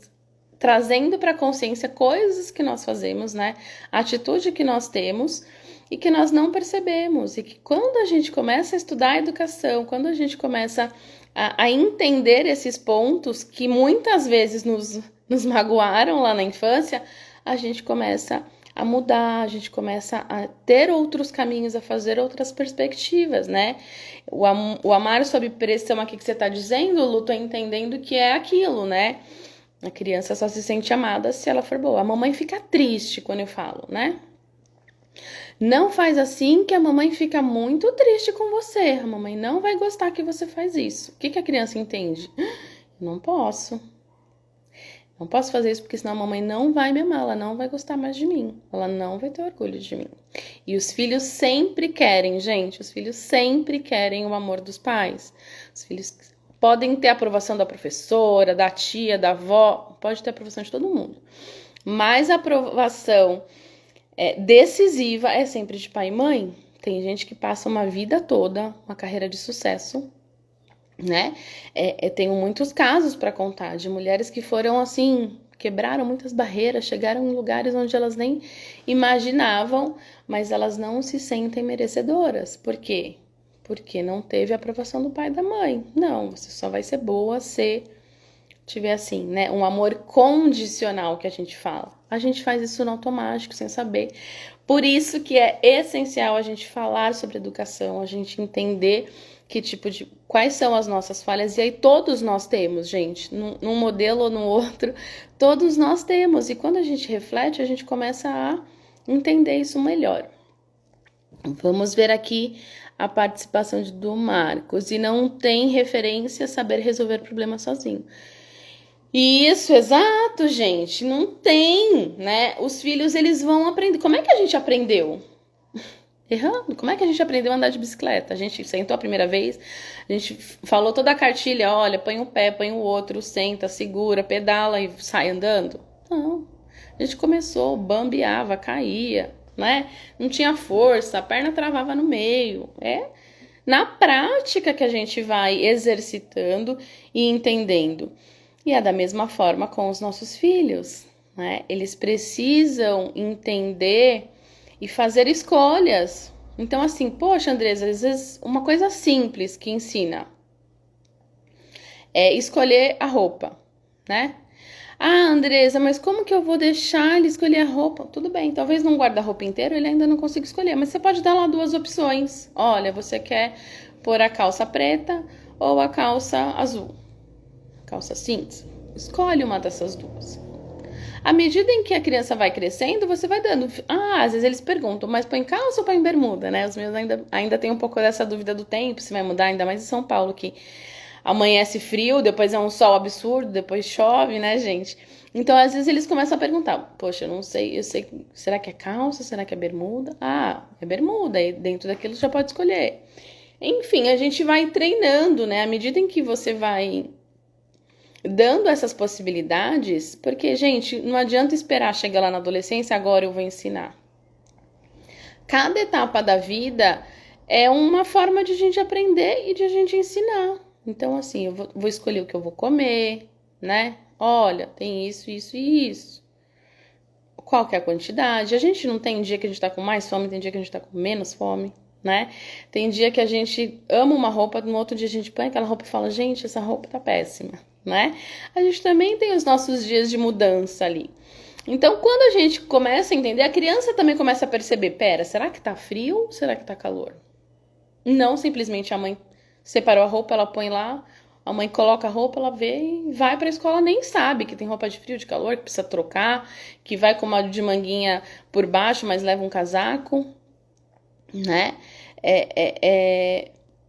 trazendo para a consciência coisas que nós fazemos, né? A atitude que nós temos e que nós não percebemos. E que quando a gente começa a estudar a educação, quando a gente começa a entender esses pontos que muitas vezes nos magoaram lá na infância, a gente começa a mudar, a gente começa a ter outros caminhos, a fazer outras perspectivas, né? O amar sob pressão aqui que você está dizendo, Lu, tô entendendo que é aquilo, né? A criança só se sente amada se ela for boa. A mamãe fica triste quando eu falo, né? Não faz assim que a mamãe fica muito triste com você. A mamãe não vai gostar que você faz isso. O que a criança entende? Não posso. Não posso fazer isso porque senão a mamãe não vai me amar, ela não vai gostar mais de mim, ela não vai ter orgulho de mim. E os filhos sempre querem, gente, os filhos sempre querem o amor dos pais. Os filhos podem ter a aprovação da professora, da tia, da avó, pode ter a aprovação de todo mundo. Mas a aprovação decisiva é sempre de pai e mãe. Tem gente que passa uma vida toda, uma carreira de sucesso, né? Tenho muitos casos para contar de mulheres que foram assim, quebraram muitas barreiras, chegaram em lugares onde elas nem imaginavam, mas elas não se sentem merecedoras. Por quê? Porque não teve a aprovação do pai e da mãe. Não, você só vai ser boa se tiver assim, né? Um amor condicional que a gente fala. A gente faz isso no automático, sem saber. Por isso que é essencial a gente falar sobre educação, a gente entender quais são as nossas falhas, e aí todos nós temos, gente, num modelo ou no outro, todos nós temos, e quando a gente reflete, a gente começa a entender isso melhor. Vamos ver aqui a participação do Marcos, e não tem referência a saber resolver problemas sozinho. Isso, exato, gente, não tem, né? Os filhos, eles vão aprender. Como é que a gente aprendeu? Errando. Como é que a gente aprendeu a andar de bicicleta? A gente sentou a primeira vez, a gente falou toda a cartilha, olha, põe um pé, põe o outro, senta, segura, pedala e sai andando? Não. A gente começou, bambeava, caía, né? Não tinha força, a perna travava no meio. É na prática que a gente vai exercitando e entendendo. E é da mesma forma com os nossos filhos, né? Eles precisam entender e fazer escolhas. Então, assim, poxa, Andresa, às vezes uma coisa simples que ensina é escolher a roupa, né? Ah, Andresa, mas como que eu vou deixar ele escolher a roupa? Tudo bem, talvez num guarda-roupa inteiro ele ainda não consiga escolher, mas você pode dar lá duas opções. Olha, você quer pôr a calça preta ou a calça azul? Calça cinza? Escolhe uma dessas duas. À medida em que a criança vai crescendo, você vai dando... às vezes eles perguntam, mas põe calça ou põe bermuda, né? Os meus ainda tem um pouco dessa dúvida do tempo, se vai mudar, ainda mais em São Paulo, que amanhece frio, depois é um sol absurdo, depois chove, né, gente? Então, às vezes eles começam a perguntar, poxa, eu não sei, será que é calça, será que é bermuda? Ah, é bermuda, e dentro daquilo você já pode escolher. Enfim, a gente vai treinando, né? À medida em que você vai dando essas possibilidades, porque, gente, não adianta esperar chegar lá na adolescência, agora eu vou ensinar. Cada etapa da vida é uma forma de a gente aprender e de a gente ensinar. Então, assim, eu vou escolher o que eu vou comer, né? Olha, tem isso, isso e isso. Qual que é a quantidade? A gente não tem dia que a gente tá com mais fome, tem dia que a gente tá com menos fome, né? Tem dia que a gente ama uma roupa, no outro dia a gente põe aquela roupa e fala, gente, essa roupa tá péssima, né? A gente também tem os nossos dias de mudança ali. Então, quando a gente começa a entender, a criança também começa a perceber, pera, será que tá frio ou será que tá calor? Não simplesmente a mãe separou a roupa, ela põe lá, A mãe coloca a roupa, ela vê e vai pra escola, nem sabe que tem roupa de frio, de calor, que precisa trocar, que vai com uma de manguinha por baixo, mas leva um casaco, né?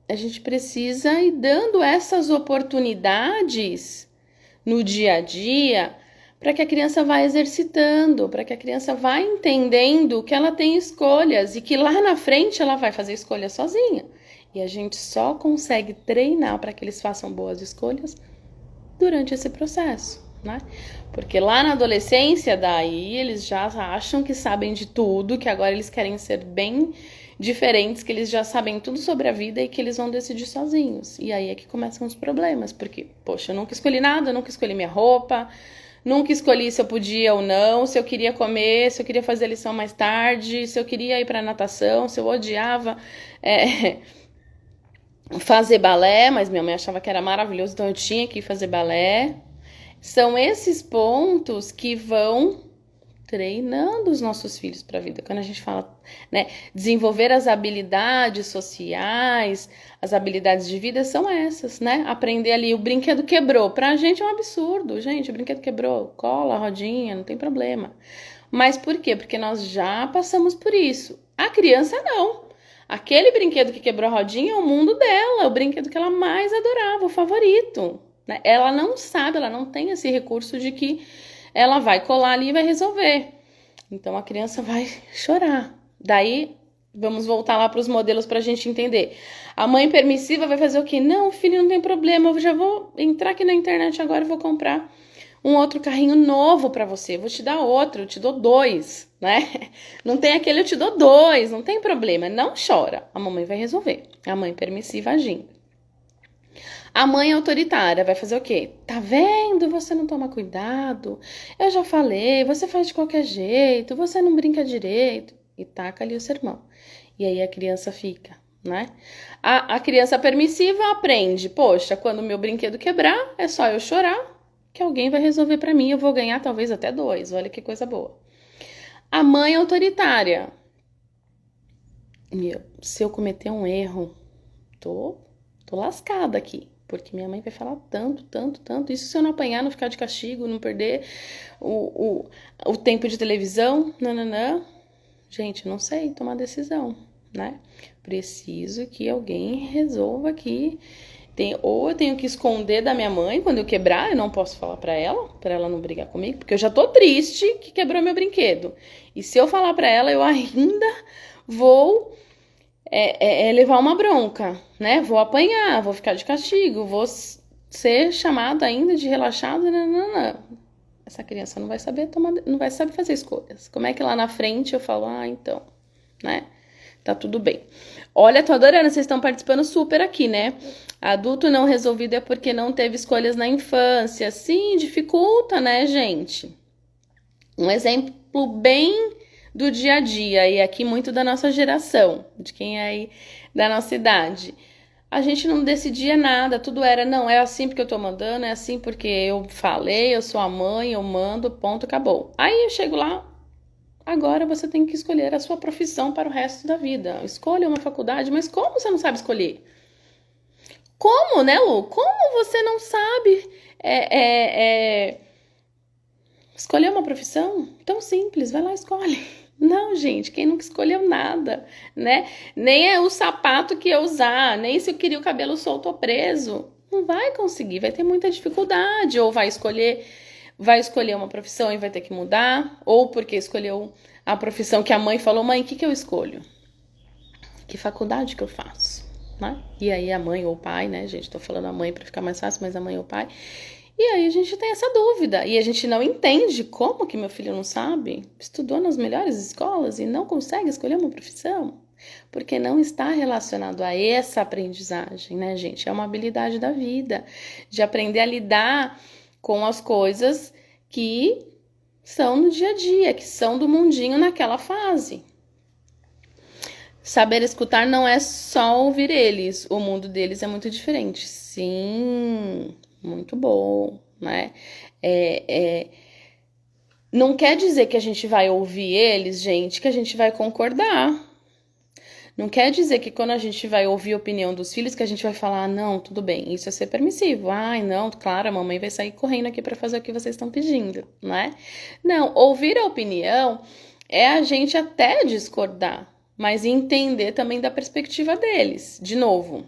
A gente precisa ir dando essas oportunidades no dia a dia para que a criança vá exercitando, para que a criança vá entendendo que ela tem escolhas e que lá na frente ela vai fazer escolhas sozinha. E a gente só consegue treinar para que eles façam boas escolhas durante esse processo, né? Porque lá na adolescência, daí eles já acham que sabem de tudo, que agora eles querem ser bem diferentes, que eles já sabem tudo sobre a vida e que eles vão decidir sozinhos. E aí é que começam os problemas, porque, poxa, eu nunca escolhi nada, eu nunca escolhi minha roupa, nunca escolhi se eu podia ou não, se eu queria comer, se eu queria fazer a lição mais tarde, se eu queria ir pra natação, se eu odiava fazer balé, mas minha mãe achava que era maravilhoso, então eu tinha que ir fazer balé. São esses pontos que vão treinando os nossos filhos para a vida. Quando a gente fala, né, desenvolver as habilidades sociais, as habilidades de vida são essas, né? Aprender ali, o brinquedo quebrou. Pra gente é um absurdo, gente, o brinquedo quebrou, cola, rodinha, não tem problema. Mas por quê? Porque nós já passamos por isso. A criança não. Aquele brinquedo que quebrou a rodinha é o mundo dela, é o brinquedo que ela mais adorava, o favorito. Né? Ela não sabe, ela não tem esse recurso de que ela vai colar ali e vai resolver. Então a criança vai chorar. Daí, vamos voltar lá para os modelos para a gente entender. A mãe permissiva vai fazer o quê? Não, filho, não tem problema, eu já vou entrar aqui na internet agora e vou comprar um outro carrinho novo para você. Vou te dar outro, eu te dou 2, né? Não tem aquele, eu te dou 2, não tem problema. Não chora, a mamãe vai resolver. A mãe permissiva agindo. A mãe autoritária vai fazer o quê? Tá vendo? Você não toma cuidado. Eu já falei, você faz de qualquer jeito, você não brinca direito. E taca ali o sermão. E aí a criança fica, né? A criança permissiva aprende. Poxa, quando o meu brinquedo quebrar, é só eu chorar que alguém vai resolver pra mim. Eu vou ganhar talvez até 2. Olha que coisa boa. A mãe autoritária. Se eu cometer um erro, tô lascada aqui. Porque minha mãe vai falar tanto, tanto, tanto. Isso se eu não apanhar, não ficar de castigo, não perder o tempo de televisão. Nananã. Gente, não sei tomar decisão, né? Preciso que alguém resolva aqui. Ou eu tenho que esconder da minha mãe quando eu quebrar, eu não posso falar pra ela não brigar comigo, porque eu já tô triste que quebrou meu brinquedo. E se eu falar pra ela, eu ainda vou levar uma bronca, né? Vou apanhar, vou ficar de castigo, vou ser chamada ainda de relaxada, não. Essa criança não vai saber não vai saber fazer escolhas. Como é que lá na frente eu falo, então, né? Tá tudo bem. Olha, tô adorando, vocês estão participando super aqui, né? Adulto não resolvido é porque não teve escolhas na infância. Sim, dificulta, né, gente? Um exemplo bem do dia a dia, e aqui muito da nossa geração, de quem é aí da nossa idade. A gente não decidia nada, tudo era, não, é assim porque eu tô mandando, é assim porque eu falei, eu sou a mãe, eu mando, ponto, acabou. Aí eu chego lá, agora você tem que escolher a sua profissão para o resto da vida. Escolha uma faculdade, mas como você não sabe escolher? Como, né, Lu? Como você não sabe escolher uma profissão? Tão simples, vai lá e escolhe. Não, gente, quem nunca escolheu nada, né? Nem é o sapato que eu usar, nem se eu queria o cabelo solto ou preso. Não vai conseguir, vai ter muita dificuldade. Ou vai escolher uma profissão e vai ter que mudar, ou porque escolheu a profissão que a mãe falou, mãe, o que eu escolho? Que faculdade que eu faço? Né? E aí a mãe ou o pai, né, gente? Tô falando a mãe para ficar mais fácil, mas a mãe ou o pai. E aí a gente tem essa dúvida. E a gente não entende como que meu filho não sabe. Estudou nas melhores escolas e não consegue escolher uma profissão. Porque não está relacionado a essa aprendizagem, né, gente? É uma habilidade da vida. De aprender a lidar com as coisas que são no dia a dia, que são do mundinho naquela fase. Saber escutar não é só ouvir eles, o mundo deles é muito diferente. Sim, muito bom, né? Não quer dizer que a gente vai ouvir eles, gente, que a gente vai concordar. Não quer dizer que quando a gente vai ouvir a opinião dos filhos, que a gente vai falar, não, tudo bem, isso é ser permissivo. Ai, não, claro, a mamãe vai sair correndo aqui para fazer o que vocês estão pedindo, não é? Não, ouvir a opinião é a gente até discordar, mas entender também da perspectiva deles. De novo,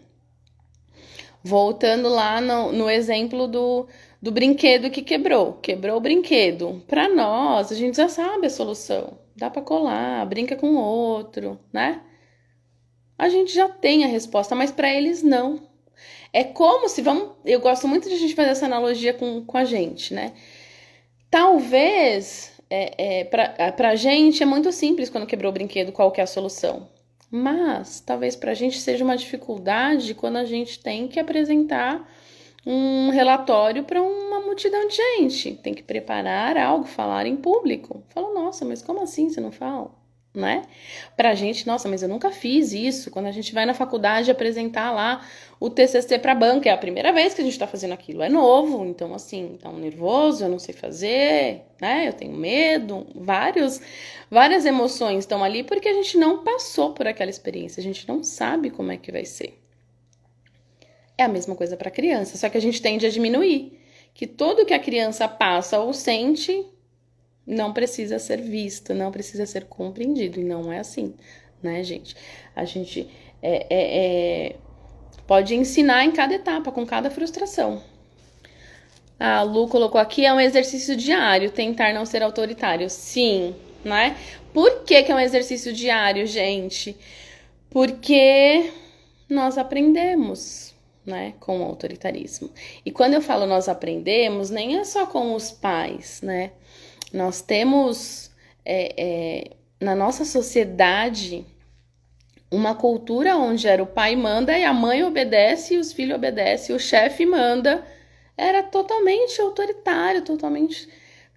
voltando lá no exemplo do brinquedo que quebrou o brinquedo. Para nós, a gente já sabe a solução. Dá para colar, brinca com o outro, né? A gente já tem a resposta, mas para eles não. É como se, eu gosto muito de a gente fazer essa analogia com a gente, né? Talvez, pra gente é muito simples quando quebrou o brinquedo, qual que é a solução. Mas, talvez pra gente seja uma dificuldade quando a gente tem que apresentar um relatório para uma multidão de gente. Tem que preparar algo, falar em público. Fala, nossa, mas como assim você não fala? Né? Pra gente, nossa, mas eu nunca fiz isso. Quando a gente vai na faculdade apresentar lá o TCC pra banca, é a primeira vez que a gente tá fazendo aquilo, é novo, então assim, tá um nervoso, eu não sei fazer, né? Eu tenho medo, várias emoções estão ali porque a gente não passou por aquela experiência, a gente não sabe como é que vai ser. É a mesma coisa para criança, só que a gente tende a diminuir, que tudo que a criança passa ou sente não precisa ser visto, não precisa ser compreendido, e não é assim, né, gente? A gente pode ensinar em cada etapa, com cada frustração. A Lu colocou aqui, é um exercício diário, tentar não ser autoritário. Sim, né? Por que é um exercício diário, gente? Porque nós aprendemos, né, com o autoritarismo. E quando eu falo nós aprendemos, nem é só com os pais, né? Nós temos na nossa sociedade uma cultura onde era o pai manda e a mãe obedece e os filhos obedecem, o chefe manda. Era totalmente autoritário, totalmente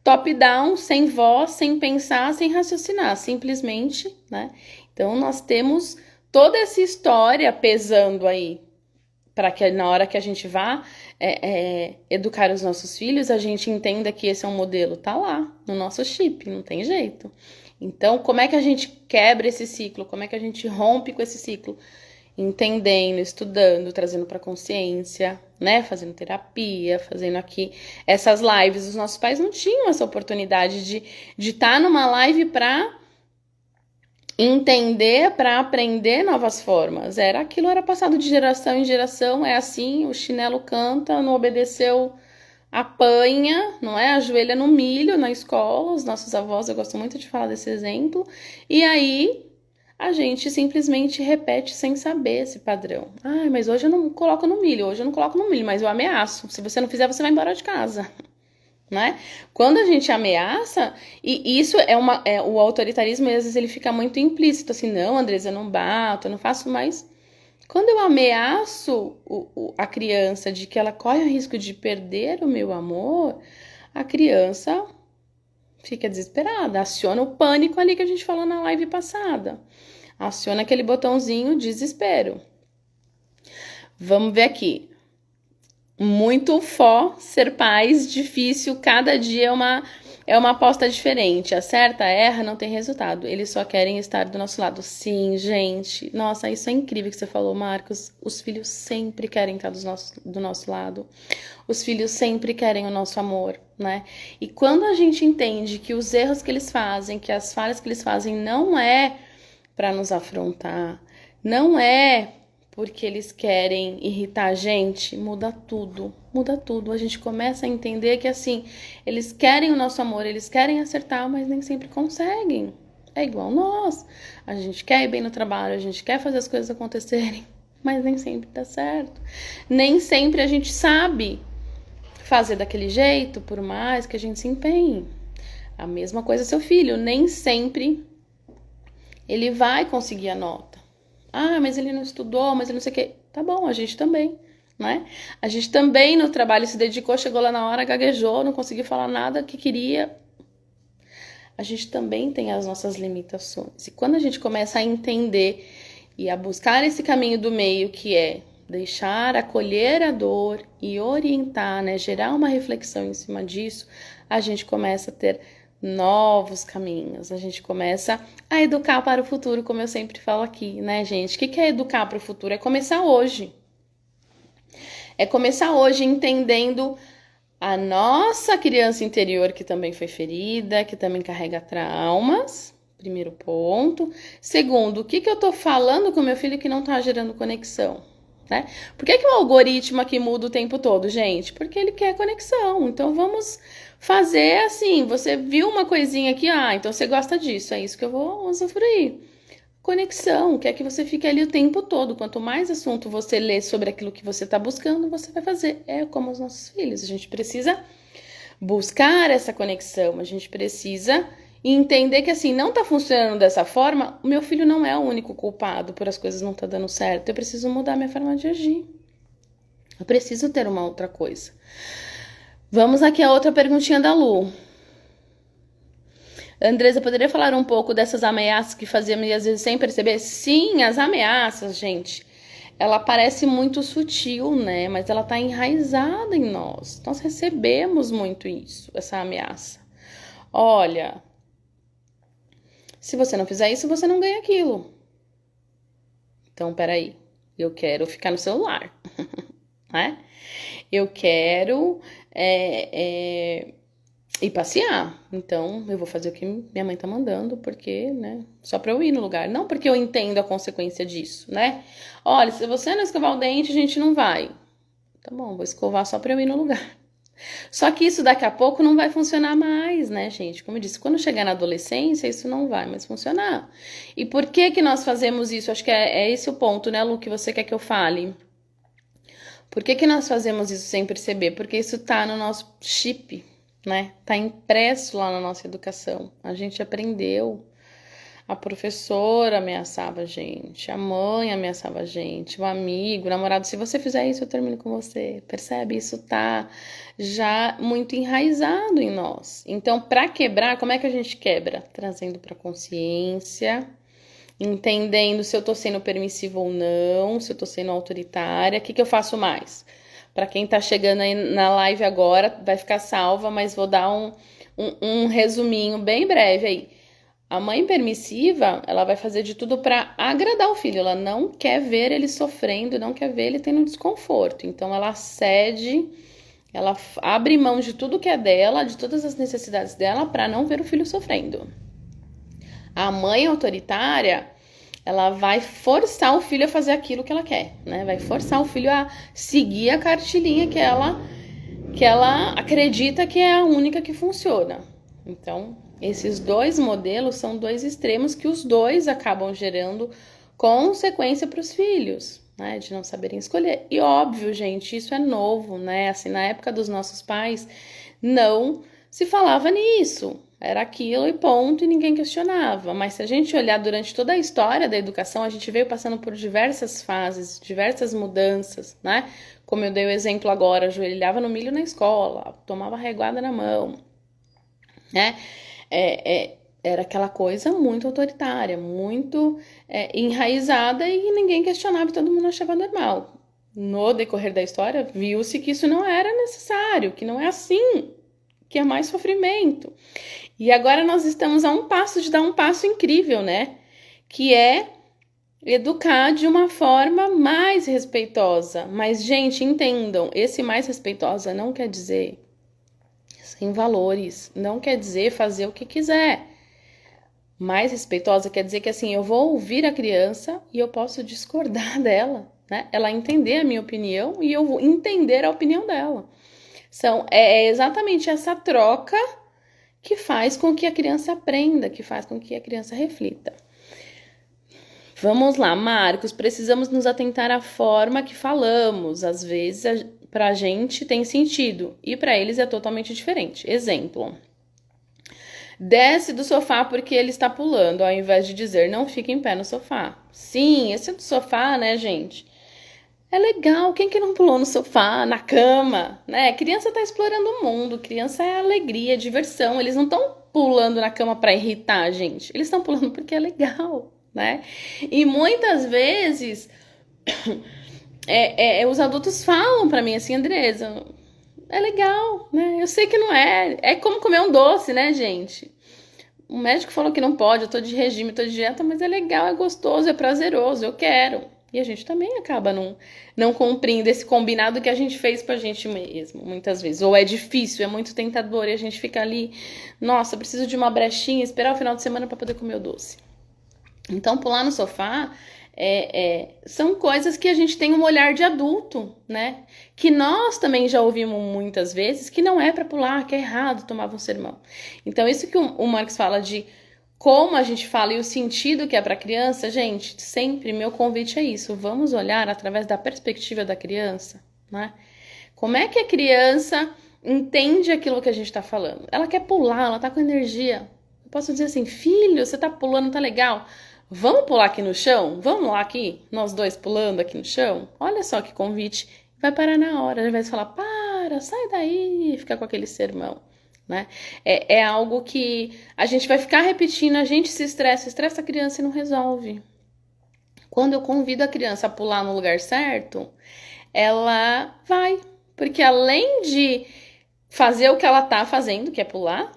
top-down, sem voz, sem pensar, sem raciocinar, simplesmente, né? Então nós temos toda essa história pesando aí, para que na hora que a gente vá educar os nossos filhos, a gente entenda que esse é um modelo, tá lá, no nosso chip, não tem jeito. Então, como é que a gente quebra esse ciclo? Como é que a gente rompe com esse ciclo? Entendendo, estudando, trazendo para consciência, né? Fazendo terapia, fazendo aqui essas lives. Os nossos pais não tinham essa oportunidade de estar numa live para entender, para aprender novas formas. Aquilo era passado de geração em geração, é assim, o chinelo canta, não obedeceu, apanha, não é? Ajoelha no milho na escola, os nossos avós, eu gosto muito de falar desse exemplo, e aí a gente simplesmente repete sem saber esse padrão. Ah, mas hoje eu não coloco no milho, mas eu ameaço, se você não fizer, você vai embora de casa. Né? Quando a gente ameaça, e isso o autoritarismo, às vezes ele fica muito implícito, assim, não, Andresa, eu não bato, eu não faço mais. Quando eu ameaço a criança de que ela corre o risco de perder o meu amor, a criança fica desesperada, aciona o pânico ali que a gente falou na live passada. Aciona aquele botãozinho desespero. Vamos ver aqui. Muito ser pais, difícil, cada dia é uma aposta diferente. Acerta, erra, não tem resultado. Eles só querem estar do nosso lado. Sim, gente. Nossa, isso é incrível que você falou, Marcos. Os filhos sempre querem estar do nosso lado. Os filhos sempre querem o nosso amor, né? E quando a gente entende que os erros que eles fazem, que as falhas que eles fazem não é para nos afrontar, não é porque eles querem irritar a gente, muda tudo. A gente começa a entender que, assim, eles querem o nosso amor, eles querem acertar, mas nem sempre conseguem. É igual nós. A gente quer ir bem no trabalho, a gente quer fazer as coisas acontecerem, mas nem sempre dá certo. Nem sempre a gente sabe fazer daquele jeito, por mais que a gente se empenhe. A mesma coisa seu filho, nem sempre ele vai conseguir a nota. Ah, mas ele não estudou, mas ele não sei o quê. Tá bom, a gente também, né? A gente também no trabalho se dedicou, chegou lá na hora, gaguejou, não conseguiu falar nada que queria. A gente também tem as nossas limitações. E quando a gente começa a entender e a buscar esse caminho do meio, que é deixar acolher a dor e orientar, né? Gerar uma reflexão em cima disso, a gente começa a ter novos caminhos. A gente começa a educar para o futuro, como eu sempre falo aqui, né, gente? O que é educar para o futuro? É começar hoje. É começar hoje entendendo a nossa criança interior, que também foi ferida, que também carrega traumas. Primeiro ponto. Segundo, o que eu tô falando com meu filho que não tá gerando conexão? Né? Por que o algoritmo aqui muda o tempo todo, gente? Porque ele quer conexão. Então vamos fazer assim. Você viu uma coisinha aqui, então você gosta disso, é isso que eu vou usufruir. Conexão, quer que você fique ali o tempo todo. Quanto mais assunto você lê sobre aquilo que você está buscando, você vai fazer. É como os nossos filhos. A gente precisa buscar essa conexão. A gente precisa entender que assim, não tá funcionando dessa forma. O meu filho não é o único culpado por as coisas não tá dando certo. Eu preciso mudar minha forma de agir. Eu preciso ter uma outra coisa. Vamos aqui a outra perguntinha da Lu. Andresa, poderia falar um pouco dessas ameaças que fazíamos às vezes sem perceber? Sim, as ameaças, gente. Ela parece muito sutil, né? Mas ela tá enraizada em nós. Nós recebemos muito isso, essa ameaça. Olha, se você não fizer isso, você não ganha aquilo. Então, peraí. Eu quero ficar no celular, né? Eu quero ir passear. Então, eu vou fazer o que minha mãe tá mandando, porque, né? Só pra eu ir no lugar. Não porque eu entendo a consequência disso, né? Olha, se você não escovar o dente, a gente não vai. Tá bom, vou escovar só pra eu ir no lugar. Só que isso daqui a pouco não vai funcionar mais, né, gente? Como eu disse, quando chegar na adolescência, isso não vai mais funcionar. E por que nós fazemos isso? Acho que é esse o ponto, né, Lu, que você quer que eu fale. Por que nós fazemos isso sem perceber? Porque isso tá no nosso chip, né? Tá impresso lá na nossa educação. A gente aprendeu. A professora ameaçava a gente, a mãe ameaçava a gente, o amigo, o namorado. Se você fizer isso, eu termino com você. Percebe? Isso tá já muito enraizado em nós. Então, para quebrar, como é que a gente quebra? Trazendo para consciência, entendendo se eu tô sendo permissiva ou não, se eu tô sendo autoritária. O que eu faço mais? Para quem tá chegando aí na live agora, vai ficar salva, mas vou dar um resuminho bem breve aí. A mãe permissiva, ela vai fazer de tudo para agradar o filho. Ela não quer ver ele sofrendo, não quer ver ele tendo desconforto. Então, ela cede, ela abre mão de tudo que é dela, de todas as necessidades dela, para não ver o filho sofrendo. A mãe autoritária, ela vai forçar o filho a fazer aquilo que ela quer, né? Vai forçar o filho a seguir a cartilinha que ela acredita que é a única que funciona. Então, esses dois modelos são dois extremos que os dois acabam gerando consequência para os filhos, né? De não saberem escolher. E óbvio, gente, isso é novo, né? Assim, na época dos nossos pais, não se falava nisso. Era aquilo e ponto, e ninguém questionava. Mas se a gente olhar durante toda a história da educação, a gente veio passando por diversas fases, diversas mudanças, né? Como eu dei o exemplo agora, ajoelhava no milho na escola, tomava reguada na mão, né? Era aquela coisa muito autoritária, muito enraizada e ninguém questionava, todo mundo achava normal. No decorrer da história, viu-se que isso não era necessário, que não é assim, que é mais sofrimento. E agora nós estamos a um passo de dar um passo incrível, né? Que é educar de uma forma mais respeitosa. Mas, gente, entendam, esse mais respeitosa não quer dizer sem valores, não quer dizer fazer o que quiser. Mais respeitosa quer dizer que assim, eu vou ouvir a criança e eu posso discordar dela, né? Ela entender a minha opinião e eu vou entender a opinião dela. É exatamente essa troca que faz com que a criança aprenda, que faz com que a criança reflita. Vamos lá, Marcos, precisamos nos atentar à forma que falamos. Às vezes, pra gente tem sentido e para eles é totalmente diferente. Exemplo: desce do sofá porque ele está pulando, ao invés de dizer não fique em pé no sofá. Sim, esse do sofá, né, gente? É legal, quem que não pulou no sofá, na cama, né? Criança tá explorando o mundo, criança é alegria, diversão. Eles não estão pulando na cama para irritar a gente, eles estão pulando porque é legal, né? E muitas vezes os adultos falam para mim assim, Andresa, é legal, né? Eu sei que não é. É como comer um doce, né, gente? o médico falou que não pode, eu tô de regime, tô de dieta, mas é legal, é gostoso, é prazeroso, eu quero. E a gente também acaba não cumprindo esse combinado que a gente fez pra gente mesmo, muitas vezes. Ou é difícil, é muito tentador, e a gente fica ali, nossa, preciso de uma brechinha, esperar o final de semana pra poder comer o doce. Então, pular no sofá são coisas que a gente tem um olhar de adulto, né? Que nós também já ouvimos muitas vezes que não é pra pular, que é errado, tomava um sermão. Então, isso que o Marx fala de como a gente fala e o sentido que é para criança, gente, sempre meu convite é isso. Vamos olhar através da perspectiva da criança, né? Como é que a criança entende aquilo que a gente está falando? Ela quer pular, ela tá com energia. Eu posso dizer assim, filho, você tá pulando, tá legal. Vamos pular aqui no chão? Vamos lá aqui, nós dois pulando aqui no chão? Olha só que convite. Vai parar na hora, ao invés de falar, para, sai daí, ficar com aquele sermão. Né? É algo que a gente vai ficar repetindo, a gente se estressa a criança e não resolve. Quando eu convido a criança a pular no lugar certo, ela vai. Porque além de fazer o que ela tá fazendo, que é pular,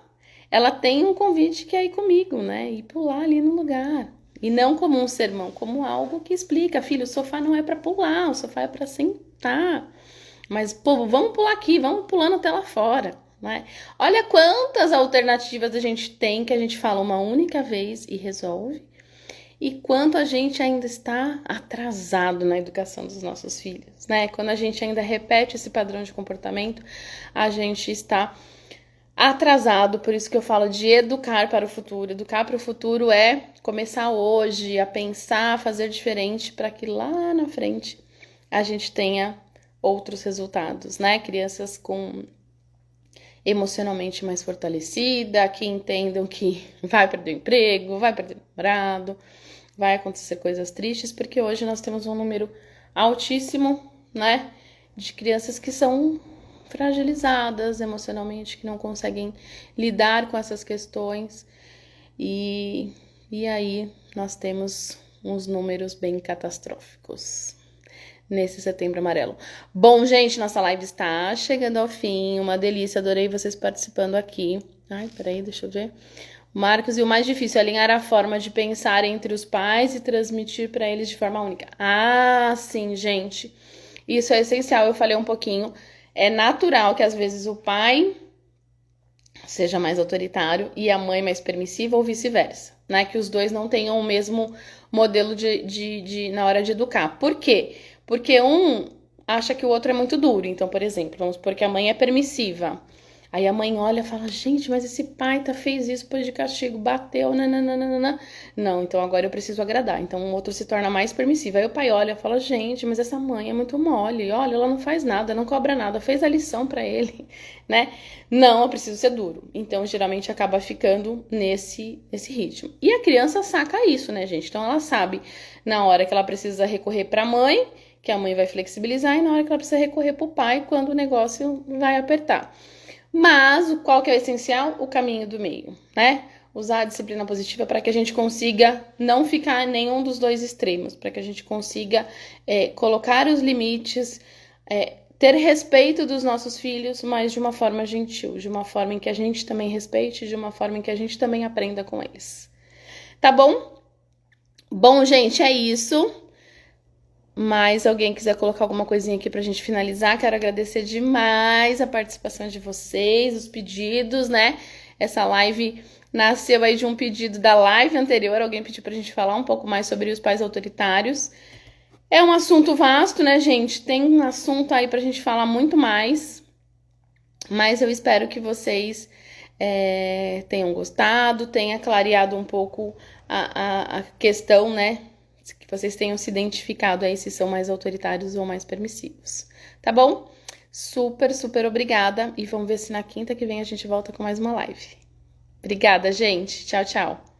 ela tem um convite que é ir comigo, né? E pular ali no lugar. E não como um sermão, como algo que explica, filho, o sofá não é para pular, o sofá é para sentar. Mas, pô, vamos pular aqui, vamos pulando até lá fora. Né? Olha quantas alternativas a gente tem que a gente fala uma única vez e resolve, e quanto a gente ainda está atrasado na educação dos nossos filhos, né? Quando a gente ainda repete esse padrão de comportamento, a gente está atrasado. Por isso que eu falo de educar para o futuro. Educar para o futuro é começar hoje a pensar, a fazer diferente para que lá na frente a gente tenha outros resultados, né? Crianças com emocionalmente mais fortalecida, que entendam que vai perder o emprego, vai perder o namorado, vai acontecer coisas tristes, porque hoje nós temos um número altíssimo, né, de crianças que são fragilizadas emocionalmente, que não conseguem lidar com essas questões, e aí nós temos uns números bem catastróficos nesse Setembro Amarelo. Bom, gente, nossa live está chegando ao fim. Uma delícia, adorei vocês participando aqui. Ai, peraí, deixa eu ver. Marcos, e o mais difícil é alinhar a forma de pensar entre os pais e transmitir para eles de forma única. Ah, sim, gente. Isso é essencial, eu falei um pouquinho. É natural que às vezes o pai seja mais autoritário e a mãe mais permissiva ou vice-versa, né? Que os dois não tenham o mesmo modelo na hora de educar. Por quê? Porque um acha que o outro é muito duro. Então, por exemplo, vamos supor que a mãe é permissiva. Aí a mãe olha e fala, gente, mas esse pai fez isso, pôs de castigo, bateu, nananana. Não, então agora eu preciso agradar. Então o outro se torna mais permissivo. Aí o pai olha e fala, gente, mas essa mãe é muito mole. Olha, ela não faz nada, não cobra nada, fez a lição pra ele, né? Não, eu preciso ser duro. Então geralmente acaba ficando nesse ritmo. E a criança saca isso, né, gente? Então ela sabe na hora que ela precisa recorrer pra mãe, que a mãe vai flexibilizar, e na hora que ela precisa recorrer pro pai, quando o negócio vai apertar. Mas qual que é o essencial? O caminho do meio, né? Usar a disciplina positiva para que a gente consiga não ficar em nenhum dos dois extremos, para que a gente consiga colocar os limites, ter respeito dos nossos filhos, mas de uma forma gentil, de uma forma em que a gente também respeite, de uma forma em que a gente também aprenda com eles. Tá bom? Bom, gente, é isso. Mas alguém quiser colocar alguma coisinha aqui pra gente finalizar, quero agradecer demais a participação de vocês, os pedidos, né? Essa live nasceu aí de um pedido da live anterior, alguém pediu pra gente falar um pouco mais sobre os pais autoritários. É um assunto vasto, né, gente? Tem um assunto aí pra gente falar muito mais, mas eu espero que vocês tenham gostado, tenha clareado um pouco a questão, né? Que vocês tenham se identificado aí se são mais autoritários ou mais permissivos, tá bom? Super, super obrigada e vamos ver se na quinta que vem a gente volta com mais uma live. Obrigada, gente. Tchau, tchau.